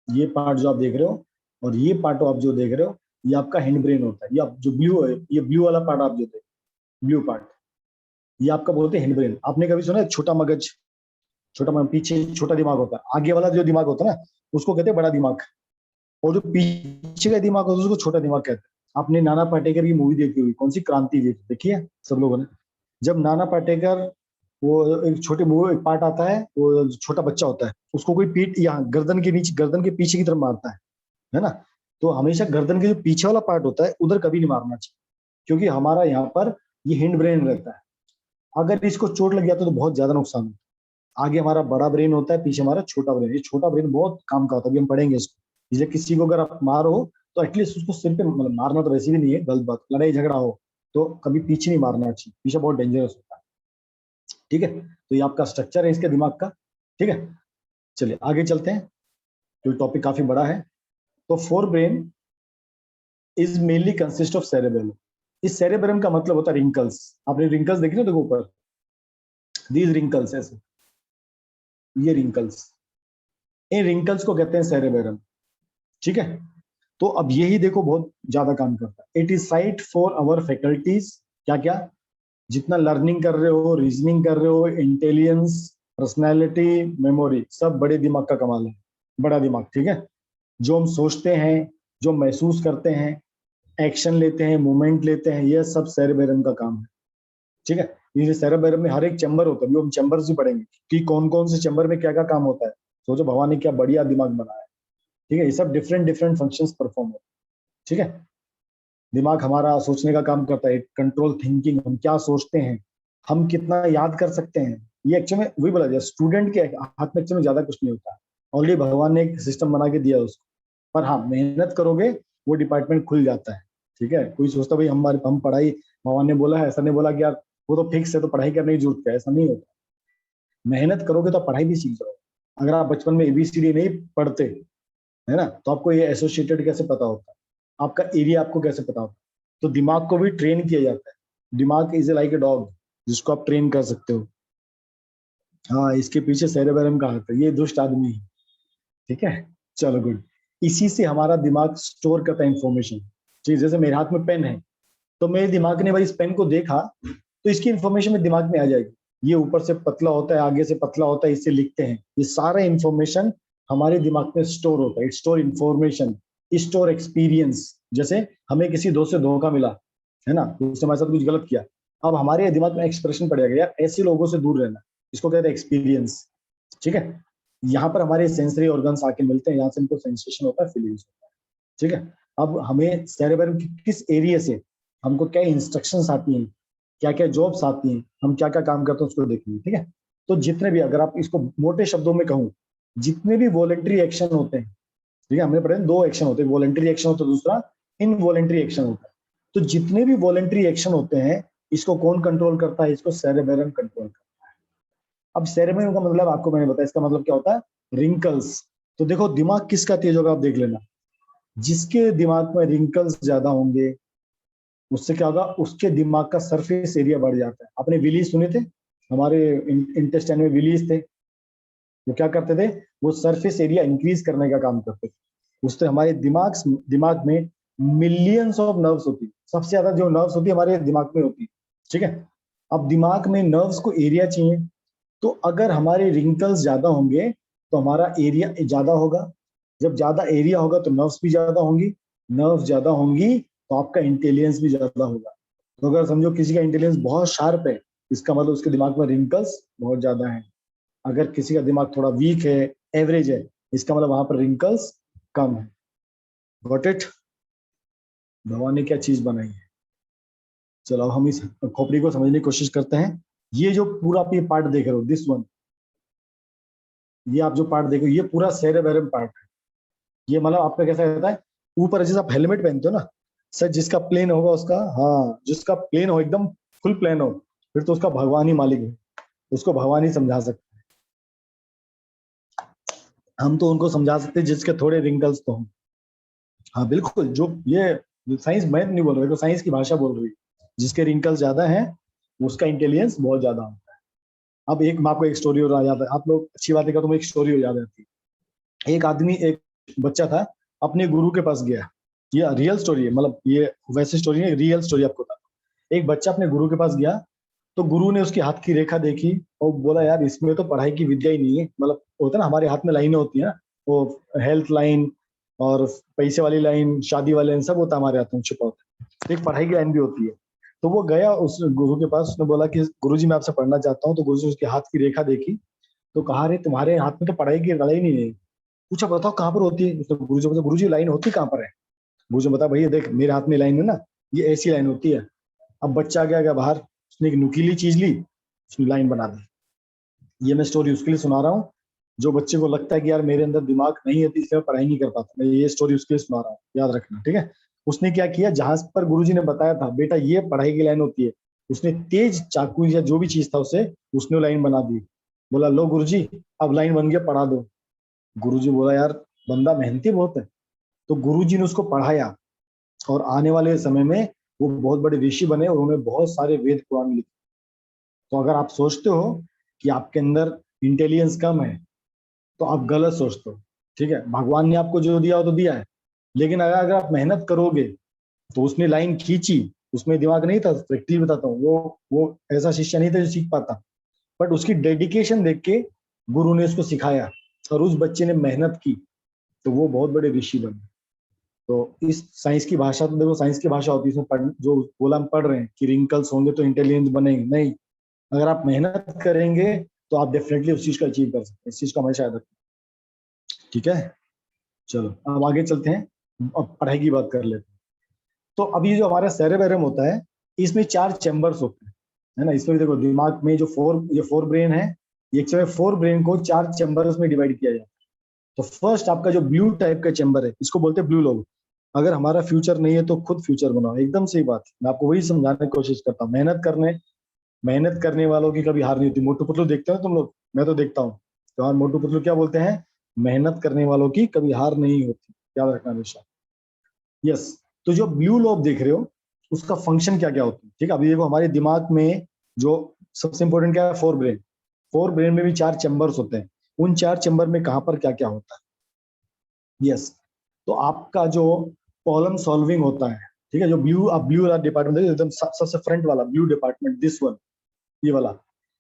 ये पार्ट जो आप देख रहे हो, और ये पार्ट आप जो देख रहे हो, ये आपका हिंड ब्रेन होता है। ये आप जो ब्लू है, ये ब्लू वाला पार्ट आप जो देख, ब्लू पार्ट, ये आपका बोलते हैं हिंड ब्रेन। आपने कभी सुना है छोटा मगज? छोटा मगज पीछे छोटा दिमाग होता है, आगे वाला जो दिमाग होता है ना, उसको कहते हैं बड़ा दिमाग। और जो पीछे का दिमाग होता है उसको छोटा दिमाग कहते हैं। आपने नाना पाटेकर की मूवी देखी हुई, कौन सी, क्रांतिवीर, देखी है सब लोगों ने? जब नाना पाटेकर, वो एक छोटे वो एक पार्ट आता है, वो छोटा बच्चा होता है, उसको कोई पीठ यहाँ गर्दन के नीचे, गर्दन के पीछे की तरफ मारता है ना? तो हमेशा गर्दन के जो पीछे वाला पार्ट होता है उधर कभी नहीं मारना चाहिए, क्योंकि हमारा यहाँ पर ये हिंड ब्रेन रहता है। अगर इसको चोट लग जाता है तो बहुत ज्यादा नुकसान होता है। आगे हमारा बड़ा ब्रेन होता है, पीछे हमारा छोटा ब्रेन। ये छोटा ब्रेन बहुत काम का होता है, अभी हम पढ़ेंगे इसको। इसलिए किसी को अगर आप मारो तो एटलीस्ट उसको सिर पे, मतलब मारना तो वैसे भी नहीं है, गलत बात, लड़ाई झगड़ा हो तो कभी पीछे नहीं मारना चाहिए, पीछे बहुत डेंजरस होता है। ठीक है, तो ये आपका स्ट्रक्चर है इसके दिमाग का। ठीक है, चलिए आगे चलते हैं, तो टॉपिक काफी बड़ा है। तो fore brain is mainly consist of cerebrum. इस सेरेब्रम का मतलब होता है रिंकल्स। आपने रिंकल्स देखी ना, देखो ऊपर, दीज रिंकल्स, ऐसे, ये रिंकल्स, इन रिंकल्स को कहते हैं सेरेब्रम। ठीक है, तो अब यही देखो बहुत ज्यादा काम करता है। It is site for our faculties, क्या क्या, जितना लर्निंग कर रहे हो, रीजनिंग कर रहे हो, इंटेलिजेंस, पर्सनैलिटी, मेमोरी, सब बड़े दिमाग का कमाल है, बड़ा दिमाग। ठीक है, जो हम सोचते हैं, जो महसूस करते हैं, एक्शन लेते हैं, मूवमेंट लेते हैं, ये सब सेरेब्रम का काम है। ठीक है, ये सेरेब्रम में हर एक चैम्बर होता है, हम चैम्बर्स भी पढ़ेंगे कि कौन कौन से चैम्बर में क्या क्या काम होता है। सोचो भगवान ने क्या बढ़िया दिमाग बनाया है। ठीक है, ये सब डिफरेंट डिफरेंट फंक्शंस परफॉर्म होते हैं। ठीक है, दिमाग हमारा सोचने का काम करता है, कंट्रोल थिंकिंग, हम क्या सोचते हैं, हम कितना याद कर सकते हैं। ये एक्चुअली में वही बोला जाए, स्टूडेंट के हाथ में एक्चुअली में ज्यादा कुछ नहीं होता, ऑलरेडी भगवान ने एक सिस्टम बना के दिया उसको। पर हाँ, मेहनत करोगे वो डिपार्टमेंट खुल जाता है। ठीक है, कोई सोचता भाई हम पढ़ाई, भगवान ने बोला है, ऐसा नहीं बोला कि यार वो तो फिक्स है तो पढ़ाई करने की जरूरत है, ऐसा नहीं होता। मेहनत करोगे तो पढ़ाई भी सीख जाओगे। अगर आप बचपन में एबीसीडी नहीं पढ़ते, है ना, तो आपको ये एसोसिएटेड कैसे पता होता, आपका एरिया आपको कैसे पता होता। तो दिमाग को भी ट्रेन किया जाता है। दिमाग इज लाइक ए डॉग, जिसको आप ट्रेन कर सकते हो। हाँ, इसके पीछे सेरेबेरम का हाथ है, ये दुष्ट आदमी है। ठीक है, चलो गुड। इसी से हमारा दिमाग स्टोर करता है इंफॉर्मेशन। ठीक, जैसे मेरे हाथ में पेन है, तो मेरे दिमाग ने भाई इस पेन को देखा, तो इसकी इंफॉर्मेशन मेरे दिमाग में आ जाएगी। ये ऊपर से पतला होता है, आगे से पतला होता है, इससे लिखते हैं। ये सारा इंफॉर्मेशन हमारे दिमाग में स्टोर होता है। Store information, store experience. जैसे हमें किसी दोस्त से धोखा मिला, है ना, उसने हमारे साथ कुछ गलत किया, अब हमारे दिमाग में एक्सप्रेशन पड़ जाएगा, यार ऐसे लोगों से दूर रहना, इसको कहते हैं एक्सपीरियंस। ठीक है, यहाँ पर हमारे सेंसरी ऑर्गन्स आके मिलते हैं, यहाँ से हमको सेंसेशन होता है, फीलिंग्स होता है। ठीक है, अब हमें सेरेब्रम की किस एरिया से हमको क्या इंस्ट्रक्शंस आती हैं, क्या क्या जॉब्स आती हैं, हम क्या क्या काम करते हैं, उसको देखेंगे। ठीक है, तो जितने भी, अगर आप इसको मोटे शब्दों में कहूँ, जितने भी वॉलेंट्री एक्शन होते हैं, ठीक है, हमने पढ़े दो एक्शन होते हैं, वॉलेंट्री एक्शन होता है, दूसरा इनवॉलेंट्री एक्शन होता है। तो जितने भी वॉलेंट्री एक्शन होते हैं, इसको कौन कंट्रोल करता है? इसको सेरेब्रम कंट्रोल करता है। अब सेरेब्रम का मतलब आपको मैंने बताया, इसका मतलब क्या होता है? रिंकल्स। तो देखो दिमाग किसका तेज होगा, आप देख लेना। जिसके दिमाग में रिंकल्स ज्यादा होंगे, उससे क्या होगा, उसके दिमाग का सरफेस एरिया बढ़ जाता है। आपने विलीज सुने थे? हमारे इंटेस्टाइन में विलीज थे, वो क्या करते थे? वो सरफेस एरिया इंक्रीज करने का काम करते थे। उससे हमारे दिमाग में मिलियंस ऑफ नर्व्स होती है। सबसे ज्यादा जो नर्व्स होती है हमारे दिमाग में होती है। ठीक है, अब दिमाग में नर्व्स को एरिया चाहिए, तो अगर हमारे रिंकल्स ज्यादा होंगे तो हमारा एरिया ज्यादा होगा। जब ज्यादा एरिया होगा तो नर्व्स भी ज्यादा होंगी, नर्व्स ज्यादा होंगी तो आपका इंटेलिजेंस भी ज्यादा होगा। तो अगर समझो किसी का इंटेलिजेंस बहुत शार्प है, इसका मतलब उसके दिमाग में रिंकल्स बहुत ज्यादा है। अगर किसी का दिमाग थोड़ा वीक है, एवरेज है, इसका मतलब वहां पर रिंकल्स कम है। Got it? भगवान ने क्या चीज बनाई है। चलो अब हम इस खोपड़ी को समझने की कोशिश करते हैं। ये जो पूरा आप ये पार्ट देख रहे हो, दिस वन, ये आप जो पार्ट देखो, ये पूरा सेरेब्रम पार्ट है। ये मतलब आपका कैसा रहता है, ऊपर जैसे आप हेलमेट पहनते हो ना सर, जिसका प्लेन होगा उसका, हाँ, जिसका प्लेन हो, एकदम फुल प्लेन हो, फिर तो उसका भगवान ही मालिक है, उसको भगवान ही समझा सकते हैं। हम तो उनको समझा सकते हैं जिसके थोड़े रिंकल्स तो हों। हाँ बिल्कुल, जो ये साइंस, मैं नहीं बोल रहा, साइंस की भाषा बोल रही, जिसके रिंकल्स ज्यादा है उसका इंटेलिजेंस बहुत ज्यादा होता है। अब एक, मैं आपको एक स्टोरी और आ जाता है, आप लोग अच्छी बात है तो एक स्टोरी हो याद आती है। एक आदमी, एक बच्चा था, अपने गुरु के पास गया। ये रियल स्टोरी है, मतलब ये वैसे स्टोरी है, रियल स्टोरी आपको बता। एक बच्चा अपने गुरु के पास गया, तो गुरु ने उसके हाथ की रेखा देखी और बोला यार इसमें तो पढ़ाई की विद्या ही नहीं है। मतलब होता है ना, हमारे हाथ में लाइनें होती है ना, वो हेल्थ लाइन, और पैसे वाली लाइन, शादी वाली लाइन, सब होता है हमारे हाथ में छुपा होता है। तो एक पढ़ाई की लाइन भी होती है। तो वो गया उस गुरु के पास, उसने बोला कि गुरुजी मैं आपसे पढ़ना चाहता हूँ। तो गुरुजी उसके हाथ की रेखा देखी, तो कहा अरे तुम्हारे हाथ में तो पढ़ाई की लाइन ही नहीं है। पूछा बताओ कहाँ पर होती है। उसने गुरुजी बोला गुरुजी लाइन होती कहाँ पर है। गुरुजी बता भैया देख मेरे हाथ में लाइन है ना, ये ऐसी लाइन होती है। अब बच्चा क्या गया बाहर, उसने एक नुकीली चीज ली, उसने लाइन बना दी। ये मैं स्टोरी उसके लिए सुना रहा हूँ जो बच्चे को लगता है कि यार मेरे अंदर दिमाग नहीं है तो इसलिए मैं पढ़ाई नहीं कर पाता। मैं ये स्टोरी उसके लिए सुना रहा हूँ, याद रखना ठीक है। उसने क्या किया, जहां पर गुरुजी ने बताया था बेटा ये पढ़ाई की लाइन होती है, उसने तेज चाकू या जो भी चीज था उसे उसने लाइन बना दी। बोला लो गुरुजी अब लाइन बन गया, पढ़ा दो। गुरुजी बोला यार बंदा मेहनती बहुत है। तो गुरुजी ने उसको पढ़ाया और आने वाले समय में वो बहुत बड़े ऋषि बने और उन्होंने बहुत सारे वेद पुराण लिखे। तो अगर आप सोचते हो कि आपके अंदर इंटेलिजेंस कम है तो आप गलत सोचते हो, ठीक है। भगवान ने आपको जो दिया वो तो दिया है, लेकिन अगर आप मेहनत करोगे तो उसने लाइन खींची, उसमें दिमाग नहीं था, प्रैक्टिकली बताता हूँ, वो ऐसा शिष्य नहीं था जो सीख पाता, बट उसकी डेडिकेशन देख के गुरु ने उसको सिखाया और उस बच्चे ने मेहनत की तो वो बहुत बड़े ऋषि बने। तो इस साइंस की भाषा तो देखो, साइंस की भाषा होती है, इसमें जो बोला हम पढ़ रहे हैं कि रिंकल्स होंगे तो इंटेलिजेंस बनेंगे, नहीं। अगर आप मेहनत करेंगे तो आप डेफिनेटली उस चीज को अचीव कर सकते हैं। इस चीज को हमेशा याद रखें, ठीक है। चलो अब आगे चलते हैं, अब पढ़ाई की बात कर लेते हैं। तो अभी जो हमारा सेरेबेरम होता है इसमें 4 चैम्बर्स होते हैं, है ना। इसमें भी देखो दिमाग में जो फोर ब्रेन है, ये एक्चुअली 4 ब्रेन को 4 चैम्बर्स में डिवाइड किया जाता है। तो फर्स्ट आपका जो ब्लू टाइप का चैम्बर है इसको बोलते हैं ब्लू लोब। अगर हमारा फ्यूचर नहीं है तो खुद फ्यूचर बनाओ, एकदम सही बात। मैं आपको वही समझाने की कोशिश करता हूँ। मेहनत करने वालों की कभी हार नहीं होती। मोटू पतलू देखते हो तुम लोग, मैं तो देखता हूँ। तो हाँ, मोटू पतलू क्या बोलते हैं, मेहनत करने वालों की कभी हार नहीं होती, याद रखना हमेशा। यस। तो जो ब्लू लोब देख रहे हो उसका फंक्शन क्या क्या होता है, ठीक है। अभी देखो हमारे दिमाग में जो सबसे इंपॉर्टेंट क्या है, फोर ब्रेन। फोर ब्रेन में भी 4 चैम्बर्स होते हैं। उन 4 चैम्बर में कहां पर क्या क्या होता है। यस। तो आपका जो प्रॉब्लम सॉल्विंग होता है, ठीक है, जो ब्लू वाला डिपार्टमेंट एकदम सबसे फ्रंट वाला ब्लू डिपार्टमेंट, दिस वन, ये वाला।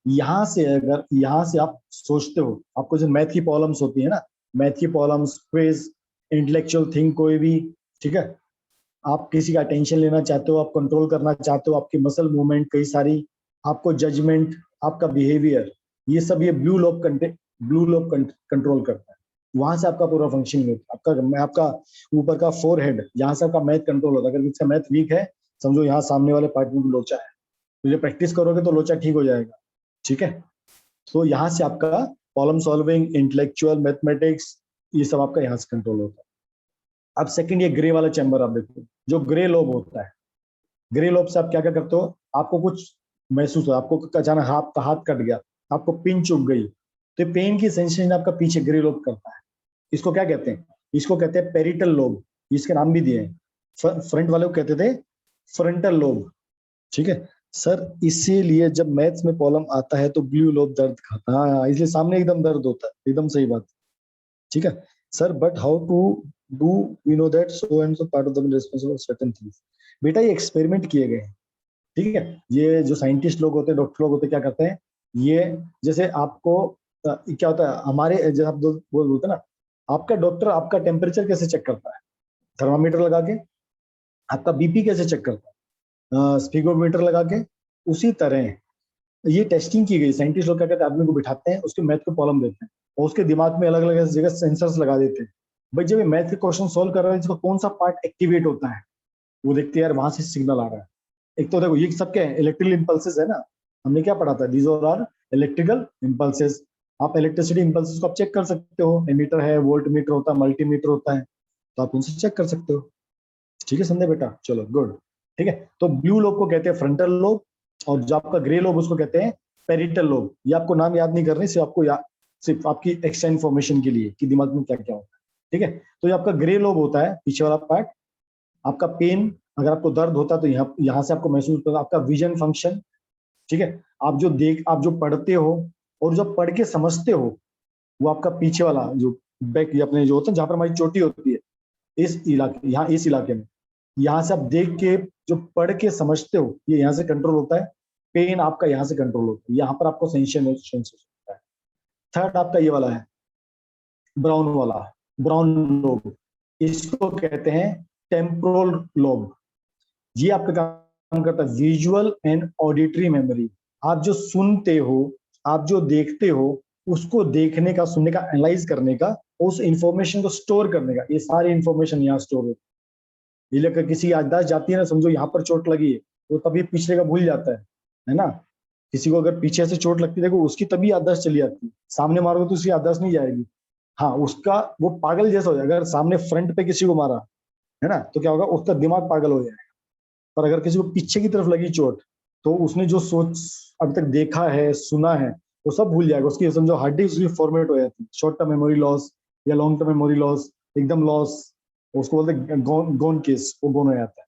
यहाँ से आप सोचते हो, आपको जो मैथ की प्रॉब्लम्स होती है ना, मैथ की प्रॉब्लम्स, क्विज, इंटेलेक्चुअल थिंग कोई भी, ठीक है। आप किसी का अटेंशन लेना चाहते हो, आप कंट्रोल करना चाहते हो, आपकी मसल मूवमेंट कई सारी, आपको जजमेंट, आपका बिहेवियर, ये सब ये ब्लू लोब कंट्रोल करता है। वहां से आपका पूरा फंक्शनिंग होता है। आपका ऊपर का फोर हेड, यहाँ से आपका मैथ कंट्रोल होता है। अगर किसी का मैथ वीक है, समझो यहाँ सामने वाले पार्ट में लोचा है, तो ये प्रैक्टिस करोगे तो लोचा ठीक हो जाएगा, ठीक है। तो यहाँ से आपका प्रॉब्लम सॉल्विंग, इंटेलेक्चुअल, मैथमेटिक्स, ये सब आपका यहाँ से कंट्रोल होता है। अब सेकंड ये ग्रे वाला चैम्बर आप देखो, जो ग्रे लोब होता है। ग्रे लोब से आप क्या क्या करते हो, आपको कुछ महसूस हो, आपको अचानक हाथ कट गया, आपको पिन चुभ गई, तो पेन की सेंसेशन आपका पीछे ग्रे लोब करता है। इसको क्या कहते हैं, इसको कहते हैं पेरिटल लोब। इसके नाम भी दिए हैं। फ्रंट वाले को कहते थे फ्रंटल लोब, ठीक है। सर इसीलिए जब मैथ्स में प्रॉब्लम आता है तो ब्लू लोब दर्द खाता है, हाँ, इसलिए सामने एकदम दर्द होता है, एकदम सही बात, ठीक है। Sir but how to do we know that so and so part of the responsible certain things. बेटा ये एक्सपेरिमेंट किए गए हैं, ठीक है। ये जो साइंटिस्ट लोग होते हैं, डॉक्टर लोग होते हैं, क्या करते हैं ये, जैसे आपको क्या होता है हमारे, जैसे आप बोलते हैं ना, आपका डॉक्टर आपका टेम्परेचर कैसे चेक करता है, थर्मामीटर लगा के। आपका बीपी कैसे चेक करता है, स्फीगोमीटर लगा के। उसी तरह ये टेस्टिंग की गई। साइंटिस्ट लोग क्या करते हैं, आदमी को बिठाते हैं, उसके मैथ को प्रॉब्लम देते हैं और उसके दिमाग में अलग अलग जगह सेंसर्स लगा देते हैं। भाई जब ये मैथ के क्वेश्चन सोल्व कर रहा है, इसका कौन सा पार्ट एक्टिवेट होता है, वो देखते हैं यार वहां से सिग्नल आ रहा है। एक तो देखो ये सब क्या है, इलेक्ट्रिकल इंपल्सेस है ना। हमने क्या पढ़ा था, दीज आर इलेक्ट्रिकल इंपल्सेस। आप इलेक्ट्रिसिटी इंपल्सेस को आप चेक कर सकते हो, एमीटर है, वोल्ट मीटर होता है, मल्टीमीटर होता है, तो आप उनसे चेक कर सकते हो, ठीक है संजय बेटा। चलो गुड, ठीक है। तो ब्लू लोब को कहते हैं फ्रंटल लोब, और जो आपका ग्रे लोब उसको कहते हैं पेरिटल लोब। ये आपको नाम याद नहीं करनी, सिर्फ आपको सिर्फ आपकी एक्स्ट्रा इन्फॉर्मेशन के लिए कि दिमाग में क्या क्या होता है, ठीक है। तो ये आपका ग्रे लोब होता है, पीछे वाला पार्ट। आपका पेन, अगर आपको दर्द होता है तो यहाँ से आपको महसूस होता है। आपका विजन फंक्शन, ठीक है। आप जो पढ़ते हो और जो पढ़ के समझते हो, वो आपका पीछे वाला जो बैक, अपने जो होता है जहां पर हमारी चोटी होती है, इस इलाके में, यहाँ से आप देख के जो पढ़ के समझते हो, ये यहाँ से कंट्रोल होता है। पेन आपका यहाँ से कंट्रोल होता है, यहाँ पर आपको सेंसेशन होता है। थर्ड आपका ये वाला है, ब्राउन वाला, ब्राउन लोब। इसको कहते हैं टेम्पोरल लोब। ये आपका काम करता है विजुअल एंड ऑडिटरी मेमोरी। आप जो सुनते हो, आप जो देखते हो, उसको देखने का, सुनने का, एनालाइज करने का, उस इंफॉर्मेशन को स्टोर करने का, ये सारी इंफॉर्मेशन यहाँ स्टोर होती है। ये लेकर किसी याददाश्त जाती है ना, समझो यहाँ पर चोट लगी है, तो तभी पिछले का भूल जाता है ना। किसी को अगर पीछे से चोट लगती है, देखो उसकी तभी याददाश्त चली जाती है, सामने मारोगे तो उसकी याददाश्त नहीं जाएगी। हाँ, उसका वो पागल जैसा हो जाएगा। अगर सामने फ्रंट पे किसी को मारा है ना, तो क्या होगा, उसका दिमाग पागल हो जाएगा। पर अगर किसी को पीछे की तरफ लगी चोट, तो उसने जो सोच अभी तक देखा है, सुना है, वो सब भूल जाएगा। उसकी समझो हार्ड डिस्क उसकी फॉर्मेट हो जाती है, शॉर्ट टर्म मेमोरी लॉस या लॉन्ग टर्म मेमोरी लॉस, एकदम लॉस, उसको बोलते हैं गोन केस, वो गोन हो जाता है।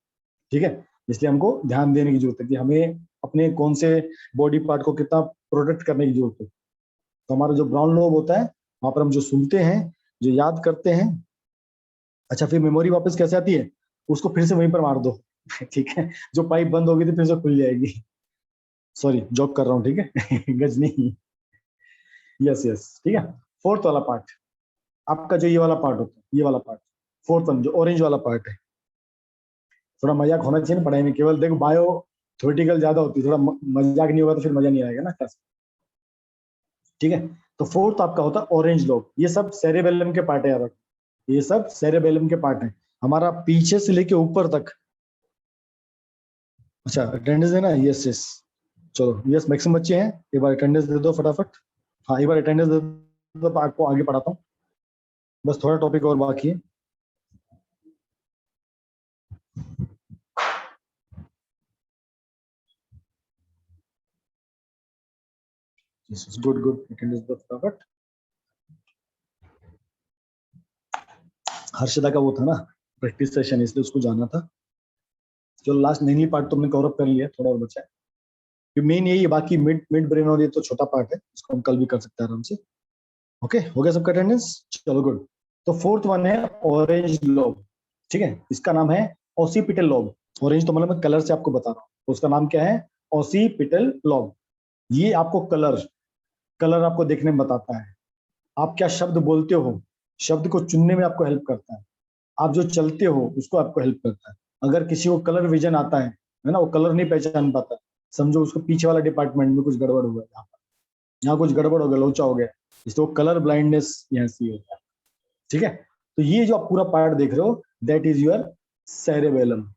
ठीक है, इसलिए हमको ध्यान देने की जरूरत है कि हमें अपने कौन से बॉडी पार्ट को कितना प्रोटेक्ट करने की जरूरत है। तो हमारा जो ब्राउन लोब होता है, वहां पर हम जो सुनते हैं, जो याद करते हैं, अच्छा फिर मेमोरी वापस कैसे आती है, उसको फिर से वहीं पर मार दो। ठीक है, जो पाइप बंद होगी तो फिर से खुल जाएगी। सॉरी, जॉक कर रहा हूँ, ठीक है। गज नहीं। यस यस, ठीक है। फोर्थ वाला पार्ट आपका, जो ये वाला पार्ट होता है, ये वाला पार्ट, फोर्थ वन जो ऑरेंज वाला पार्ट है। थोड़ा मजाक होना चाहिए ना पढ़ाई में, केवल देखो बायो थ्योरेटिकल ज्यादा होती है, थोड़ा मजाक नहीं होगा तो फिर मजा नहीं आएगा ना क्लास। ठीक है, तो फोर्थ आपका होता है ऑरेंज लोब। ये सब सेरेबेलम के पार्ट है यार, ये सब सेरेबेलम के पार्ट है, हमारा पीछे से लेके ऊपर तक। अच्छा, अटेंडेंस देना, यस यस, चलो यस, मैक्सिमम बच्चे हैं, एक बार अटेंडेंस दे दो फटाफट। हाँ, एक बार अटेंडेंस दे दो, तो आपको आगे पढ़ाता हूँ। बस थोड़ा टॉपिक और बाकी है। गुड गुड, अटेंडेंस दो फटाफट। हर्षदा का वो था ना प्रैक्टिस सेशन, इसलिए उसको जाना था। चलो लास्ट मेनली पार्ट तो हमने कवर अप कर लिया, थोड़ा और बचा है। मेन यही है, बाकी मिड मिड ब्रेन और ये तो छोटा पार्ट है, इसको हम कल भी कर सकते हैं आराम से। ओके, हो गया सबका अटेंडेंस, चलो गुड। तो फोर्थ वन है ऑरेंज लोब। ठीक है, इसका नाम है ओसिपिटल लोब। ऑरेंज तो मतलब मैं कलर से आपको बता रहा हूँ, तो उसका नाम क्या है, ओसिपिटल लोब। ये आपको कलर कलर आपको देखने में बताता है। आप क्या शब्द बोलते हो, शब्द को चुनने में आपको हेल्प करता है। आप जो चलते हो उसको आपको हेल्प करता है। अगर किसी को कलर विजन आता है ना, वो कलर नहीं पहचान पाता, समझो उसको पीछे वाला डिपार्टमेंट में कुछ गड़बड़ हुआ है, यहाँ कुछ गड़बड़ हो गया, लोचा हो गया, इसलिए वो कलर ब्लाइंडनेस यहाँ से होता है। ठीक है, तो ये जो आप पूरा पार्ट देख रहे हो, that is your cerebellum,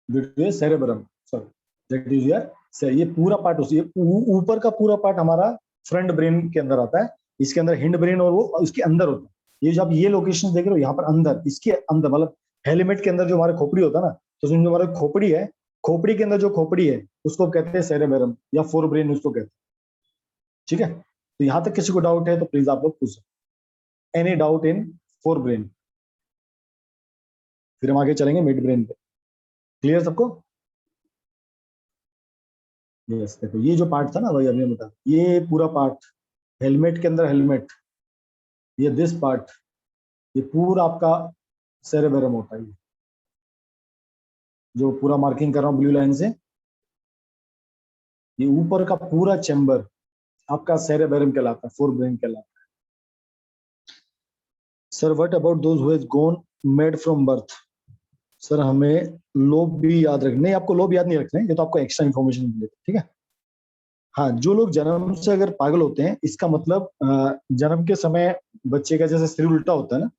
cerebrum, sorry, that is your, ये पूरा पार्ट उसी ऊपर का पूरा पार्ट हमारा फ्रंट ब्रेन के अंदर आता है। इसके अंदर हिंड ब्रेन और वो उसके अंदर होता है। ये जो आप ये लोकेशन देख रहे हो, यहाँ पर अंदर, इसके अंदर मतलब हेलमेट के अंदर जो हमारे खोपड़ी होता है ना, तो जो हमारे खोपड़ी है, खोपड़ी के अंदर जो खोपड़ी है उसको कहते हैं सेरेबेरम या फोर ब्रेन उसको कहते हैं। ठीक है, तो यहाँ तक किसी को डाउट है तो प्लीज आप लोग पूछ सकते, any doubt in fore brain, फिर हम आगे चलेंगे मिड ब्रेन पे। क्लियर सबको? यस, देखो ये जो पार्ट था ना, वही अभी बता, ये पूरा पार्ट हेलमेट के अंदर, हेलमेट, ये दिस पार्ट, ये पूरा आपका सेरेबेरम होता है। जो पूरा मार्किंग कर रहा हूँ ब्लू लाइन से, ये ऊपर का पूरा चैम्बर आपका सेरेबेरम कहलाता है, फोर ब्रेन कहलाता है। Sir what about those who has gone made from birth? Sir हमें लोब भी याद रखने, नहीं आपको लोब याद नहीं रखने, ये तो आपको एक्स्ट्रा इन्फॉर्मेशन मिलेगी। ठीक है, हाँ, जो लोग जन्म से अगर पागल होते हैं, इसका मतलब जन्म के समय बच्चे का जैसे सिर उल्टा होता है ना,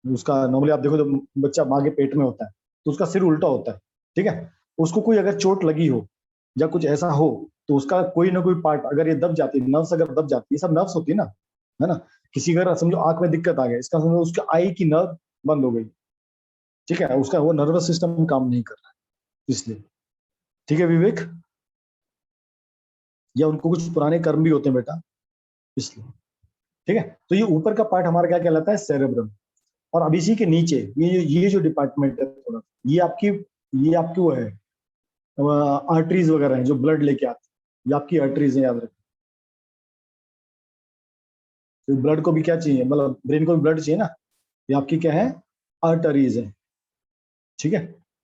उसका नॉर्मली आप देखो, जब बच्चा माँ के पेट में होता है तो उसका सिर उल्टा होता है। ठीक है, उसको कोई अगर चोट लगी हो या कुछ ऐसा हो, तो उसका कोई ना कोई पार्ट अगर ये दब जाती है, नर्व्स अगर दब जाती है, सब नर्व्स होती है ना, है ना। किसी का समझो आंख में दिक्कत आ गया, इसका समझो उसका आई की नर्व बंद हो गई। ठीक है, उसका वो नर्वस सिस्टम काम नहीं कर रहा है, इसलिए। ठीक है विवेक, या उनको कुछ पुराने कर्म भी होते हैं बेटा, इसलिए। ठीक है, तो ये ऊपर का पार्ट हमारा क्या कहलाता है, सेरेब्रम। और अब इसी के नीचे ये जो डिपार्टमेंट है थोड़ा, ये आपकी वो है, आर्टरीज वगैरह हैं जो ब्लड लेके आते हैं, ये आपकी आर्टरीज हैं, याद रखें। तो ब्लड को भी क्या चाहिए, मतलब ब्रेन को भी ब्लड चाहिए ना, ये आपकी क्या है, आर्टरीज है। ठीक है,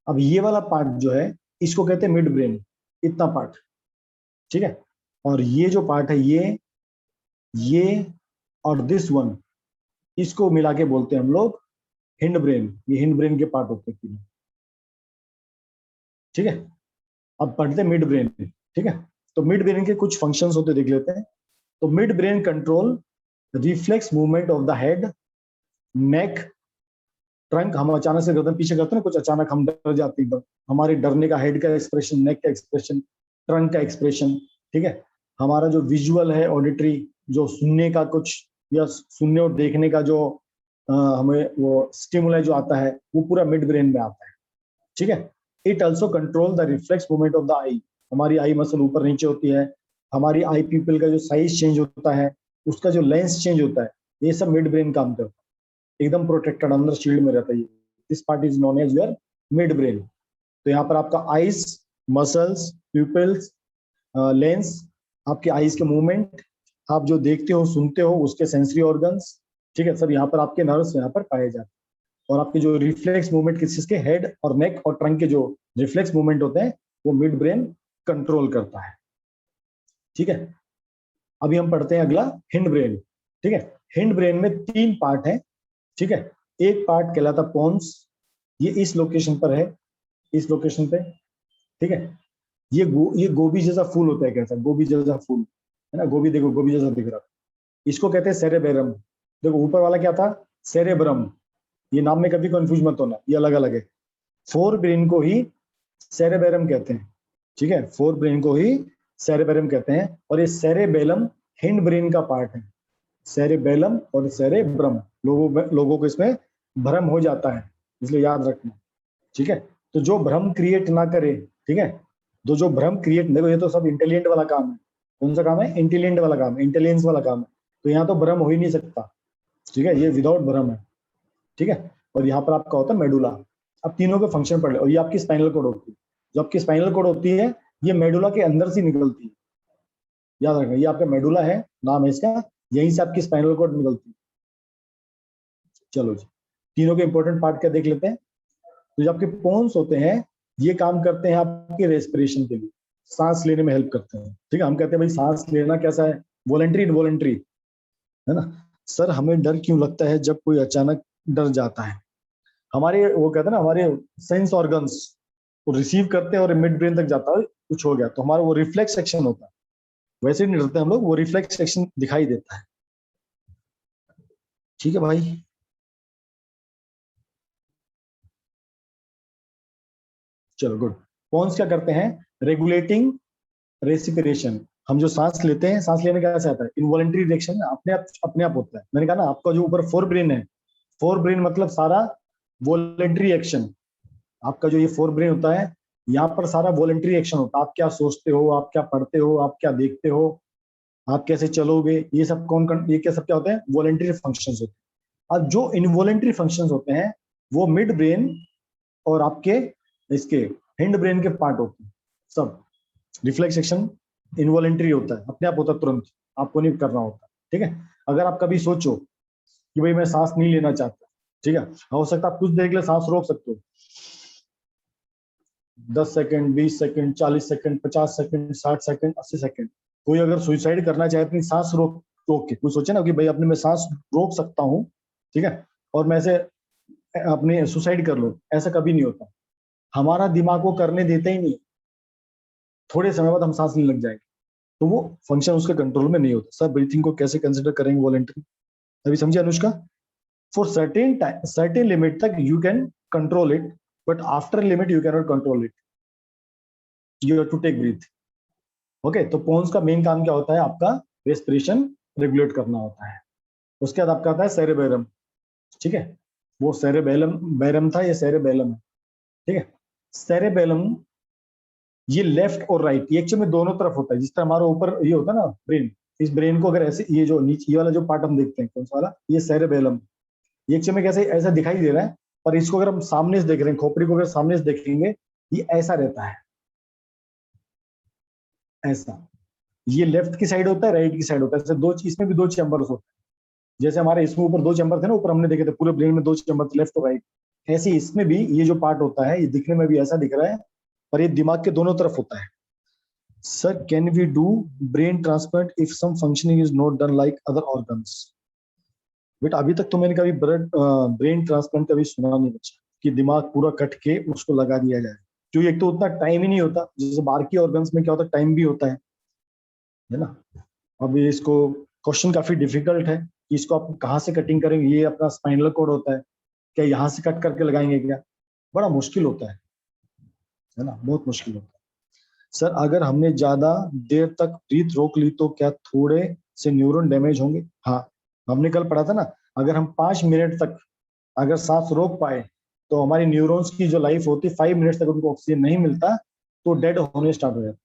अब ये वाला पार्ट जो है, इसको कहते हैं मिड ब्रेन, इतना पार्ट। ठीक है, और ये जो पार्ट है, ये और दिस वन, इसको मिला के बोलते हैं हम लोग हिंड ब्रेन। ये हिंड ब्रेन के पार्ट होते हैं तीनों। ठीक है, अब पढ़ते हैं मिड ब्रेन। ठीक है, तो मिड ब्रेन के कुछ फंक्शंस होते देख लेते हैं। तो mid brain control reflex movement of the head, neck, trunk. हम अचानक से गर्दन पीछे करते हैं ना, कुछ अचानक हम डर जाते हैं एकदम, हमारे डरने का हेड का एक्सप्रेशन, नेक का एक्सप्रेशन, ट्रंक का एक्सप्रेशन। ठीक है, हमारा जो विजुअल है, ऑडिटरी, जो सुनने का कुछ या सुनने और देखने का जो हमें वो स्टिमुलाई जो आता है, वो पूरा मिड ब्रेन में आता है। ठीक है, it also control the reflex movement of the eye. हमारी आई मसल ऊपर नीचे होती है, हमारी आई पीपल का जो साइज चेंज होता है, उसका जो लेंस चेंज होता है, ये सब मिड ब्रेन काम करता है। एकदम प्रोटेक्टेड अंदर शील्ड में रहता है। This part is known as your mid brain. तो यहाँ पर आपका आइज, मसल्स, प्यूपिल्स, लेंस, आपके आइज के मूवमेंट, आप जो देखते हो सुनते हो उसके सेंसरी ऑर्गन्स, ठीक है, सब यहाँ पर आपके नर्व्स यहाँ पर पाए जाते हैं। और आपके जो रिफ्लेक्स मूवमेंट किस के हेड और नेक और ट्रंक के जो रिफ्लेक्स मूवमेंट होते हैं, वो मिड ब्रेन कंट्रोल करता है। ठीक है, अभी हम पढ़ते हैं अगला हिंड ब्रेन। ठीक है, हिंड ब्रेन में 3 पार्ट है। ठीक है, एक पार्ट कहलाता पोन्स, ये इस लोकेशन पर है, इस लोकेशन पे। ठीक है, ये गोभी जैसा फूल होता है, कैसा गोभी जैसा फूल है ना, गोभी देखो गोभी जैसा दिख रहा है, इसको कहते हैं सेरेबेरम। देखो ऊपर वाला क्या था, सेरेब्रम। ये नाम में कभी कंफ्यूज मत होना, ये अलग अलग है। फोर ब्रेन को ही सेरेबेरम कहते हैं। ठीक है, फोर ब्रेन को ही सेरेबेरम कहते हैं, और ये सेरेबेलम हिंड ब्रेन का पार्ट है। सेरेबेलम और सेरेब्रम, लोगों को इसमें भ्रम हो जाता है, इसलिए याद रखना। ठीक है, तो जो भ्रम क्रिएट ना करे, ठीक है, जो भ्रम क्रिएट, देखो ये तो सब इंटेलिजेंट वाला काम है। कौन सा काम है, इंटेलिजेंट वाला काम है, इंटेलिजेंस वाला काम है। तो यहाँ तो भ्रम हो ही नहीं सकता। ठीक है, ये विदाउट भ्रम है। ठीक है, और यहाँ पर आपका होता है मेडुला। अब तीनों के फंक्शन पढ़ ले, और ये आपकी स्पाइनल कोड होती है। जो आपकी स्पाइनल कोड होती है, ये मेडुला के अंदर से निकलती है। याद रखना, ये आपका मेडुला है, नाम है इसका, यहीं से आपकी स्पाइनल कोड निकलती है। चलो जी, तीनों के इंपॉर्टेंट पार्ट क्या देख लेते हैं। तो जो आपके पोन्स होते हैं, ये काम करते हैं आपके रेस्पिरेशन के लिए, सांस लेने में हेल्प करते हैं। ठीक है, हम कहते हैं भाई सांस लेना कैसा है, वॉलंटरी इनवॉलंटरी, है ना। सर हमें डर क्यों लगता है जब कोई अचानक डर जाता है, हमारे वो कहते हैं ना, हमारे सेंस ऑर्गन्स वो रिसीव करते हैं और मिड ब्रेन तक जाता है, कुछ हो गया तो हमारा वो रिफ्लेक्स एक्शन होता है। वैसे नहीं डरते हम लोग, वो रिफ्लेक्स एक्शन दिखाई देता है। ठीक है भाई, चलो गुड। पोन्स क्या करते हैं, रेगुलेटिंग रेस्पिरेशन। हम जो सांस लेते हैं, सांस लेने का कैसे आता है, इनवॉलंटरी रिएक्शन, अपने आप होता है। मैंने कहा ना, आपका जो ऊपर फोर ब्रेन है, फोर ब्रेन मतलब सारा वॉलंटरी एक्शन। आपका जो ये फोर ब्रेन होता है, यहाँ पर सारा वॉलंटरी एक्शन होता है। आप क्या सोचते हो, आप क्या पढ़ते हो, आप क्या देखते हो, आप कैसे चलोगे, ये सब ये क्या सब क्या होते हैं, वॉलंटरी फंक्शंस होते हैं। अब जो इनवॉलंटरी फंक्शंस होते हैं, वो मिड ब्रेन और आपके इसके हिंड ब्रेन के पार्ट होते हैं। सब रिफ्लेक्स एक्शन इनवॉलंटरी होता है, अपने आप होता है, तुरंत, आपको नहीं करना होता। ठीक है, अगर आप कभी सोचो कि भाई मैं सांस नहीं लेना चाहता, ठीक है, हो सकता है आप कुछ देर के लिए सांस रोक सकते हो, 10 second, 20 second, 40 second, 50 second, 60 second, 80 second. कोई अगर सुसाइड करना चाहे अपनी सांस रोक रोक के, कोई सोचे ना कि भाई अपने मैं सांस रोक सकता हूँ, ठीक है, और मैं ऐसे अपने सुसाइड कर लो, ऐसा कभी नहीं होता। हमारा दिमाग को करने देता ही नहीं, थोड़े समय बाद हम सांस लेने लग जाएंगे, तो वो फंक्शन उसके कंट्रोल में नहीं होता। सब ब्रीथिंग को कैसे कंसिडर करेंगे वॉलंटरी, अभी समझे Anushka. For certain time, certain limit तक you can control it, but after limit you can not control it, you have to take breath. Okay, तो पोन्स का मेन काम क्या होता है, आपका रेस्पिरेशन रेगुलेट करना होता है। उसके बाद आपका आता है सेरेबेलम। ठीक है, वो सेरेबेलम बैरम था, ये सेरेबेलम है। ठीक है, सेरेबेलम ये लेफ्ट और राइट, ये एक्चुअली में दोनों तरफ होता है। जिस तरह हमारा ऊपर ये होता है ना ब्रेन, इस ब्रेन को अगर ऐसे, ये जो नीचे ये वाला जो पार्ट हम देखते हैं, कौन सा वाला, ये सेरेबेलम, ये एक्चुअली में कैसे ऐसा दिखाई दे रहा है, पर इसको अगर हम सामने से देख रहे हैं, खोपड़ी को अगर सामने से देखेंगे, ये ऐसा रहता है, ऐसा। ये लेफ्ट की साइड होता है, राइट की साइड होता है, ऐसे दो, इसमें भी 2 चैम्बर्स होते हैं। जैसे हमारे इसमें ऊपर 2 चैम्बर थे ना, ऊपर हमने देखे थे पूरे ब्रेन में 2 चैम्बर थे, लेफ्ट और राइट। ऐसे इसमें भी ये जो पार्ट होता है, ये दिखने में भी ऐसा दिख रहा है, पर ये दिमाग के दोनों तरफ होता है। Sir can we do brain transplant if some functioning is not done like other organs. बेटा अभी तक तो मैंने कभी ब्रेन ट्रांसप्लांट कभी सुना नहीं बच्चा, कि दिमाग पूरा कट के उसको लगा दिया जाए, क्योंकि एक तो उतना टाइम ही नहीं होता, जैसे बाकी ऑर्गन्स में क्या होता है, टाइम भी होता है ना। अब ये इसको क्वेश्चन काफी डिफिकल्ट है कि इसको आप कहाँ से कटिंग करेंगे, ये अपना स्पाइनल कोड होता है, क्या यहाँ से कट करके लगाएंगे क्या, बड़ा मुश्किल होता है ना, बहुत मुश्किल होता है। सर अगर हमने ज्यादा देर तक ब्रीथ रोक ली तो क्या थोड़े से न्यूरॉन डैमेज होंगे? हाँ, हमने कल पढ़ा था ना, अगर हम 5 मिनट तक अगर सांस रोक पाए तो हमारी न्यूरॉन्स की जो लाइफ होती है 5 मिनट तक उनको ऑक्सीजन नहीं मिलता तो डेड होने स्टार्ट हो जाता है।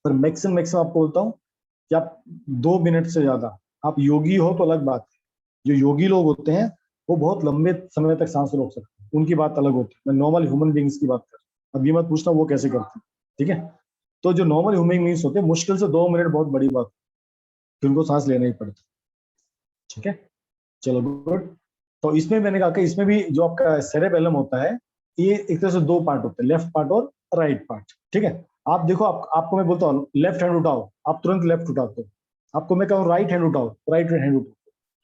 पर मैक्सिमम मैक्सिमम आपको बोलता हूँ कि आप 2 मिनट से ज्यादा, आप योगी हो तो अलग बात है, जो योगी लोग होते हैं वो बहुत लंबे समय तक सांस रोक सकते हैं, उनकी बात अलग होती है। मैं नॉर्मल ह्यूमन बींग्स की बात कर रहा हूँ, अब ये मत पूछना वो कैसे करते हैं, ठीक है। तो जो नॉर्मल ह्यूमन बींग्स होते हैं मुश्किल से 2 मिनट बहुत बड़ी बात है, फिर उनको सांस लेना ही पड़ता है, ठीक है। चलो गुड। तो इसमें मैंने कहा कि इसमें भी जो आपका सेरेबेलम होता है, ये एक तरह से दो पार्ट होते हैं, लेफ्ट पार्ट और राइट पार्ट, ठीक है। आप देखो, आपको मैं बोलता हूँ लेफ्ट हैंड उठाओ, आप तुरंत लेफ्ट उठाते हो, आपको मैं कहूँ राइट हैंड उठाओ, राइट हैंड उठाओ,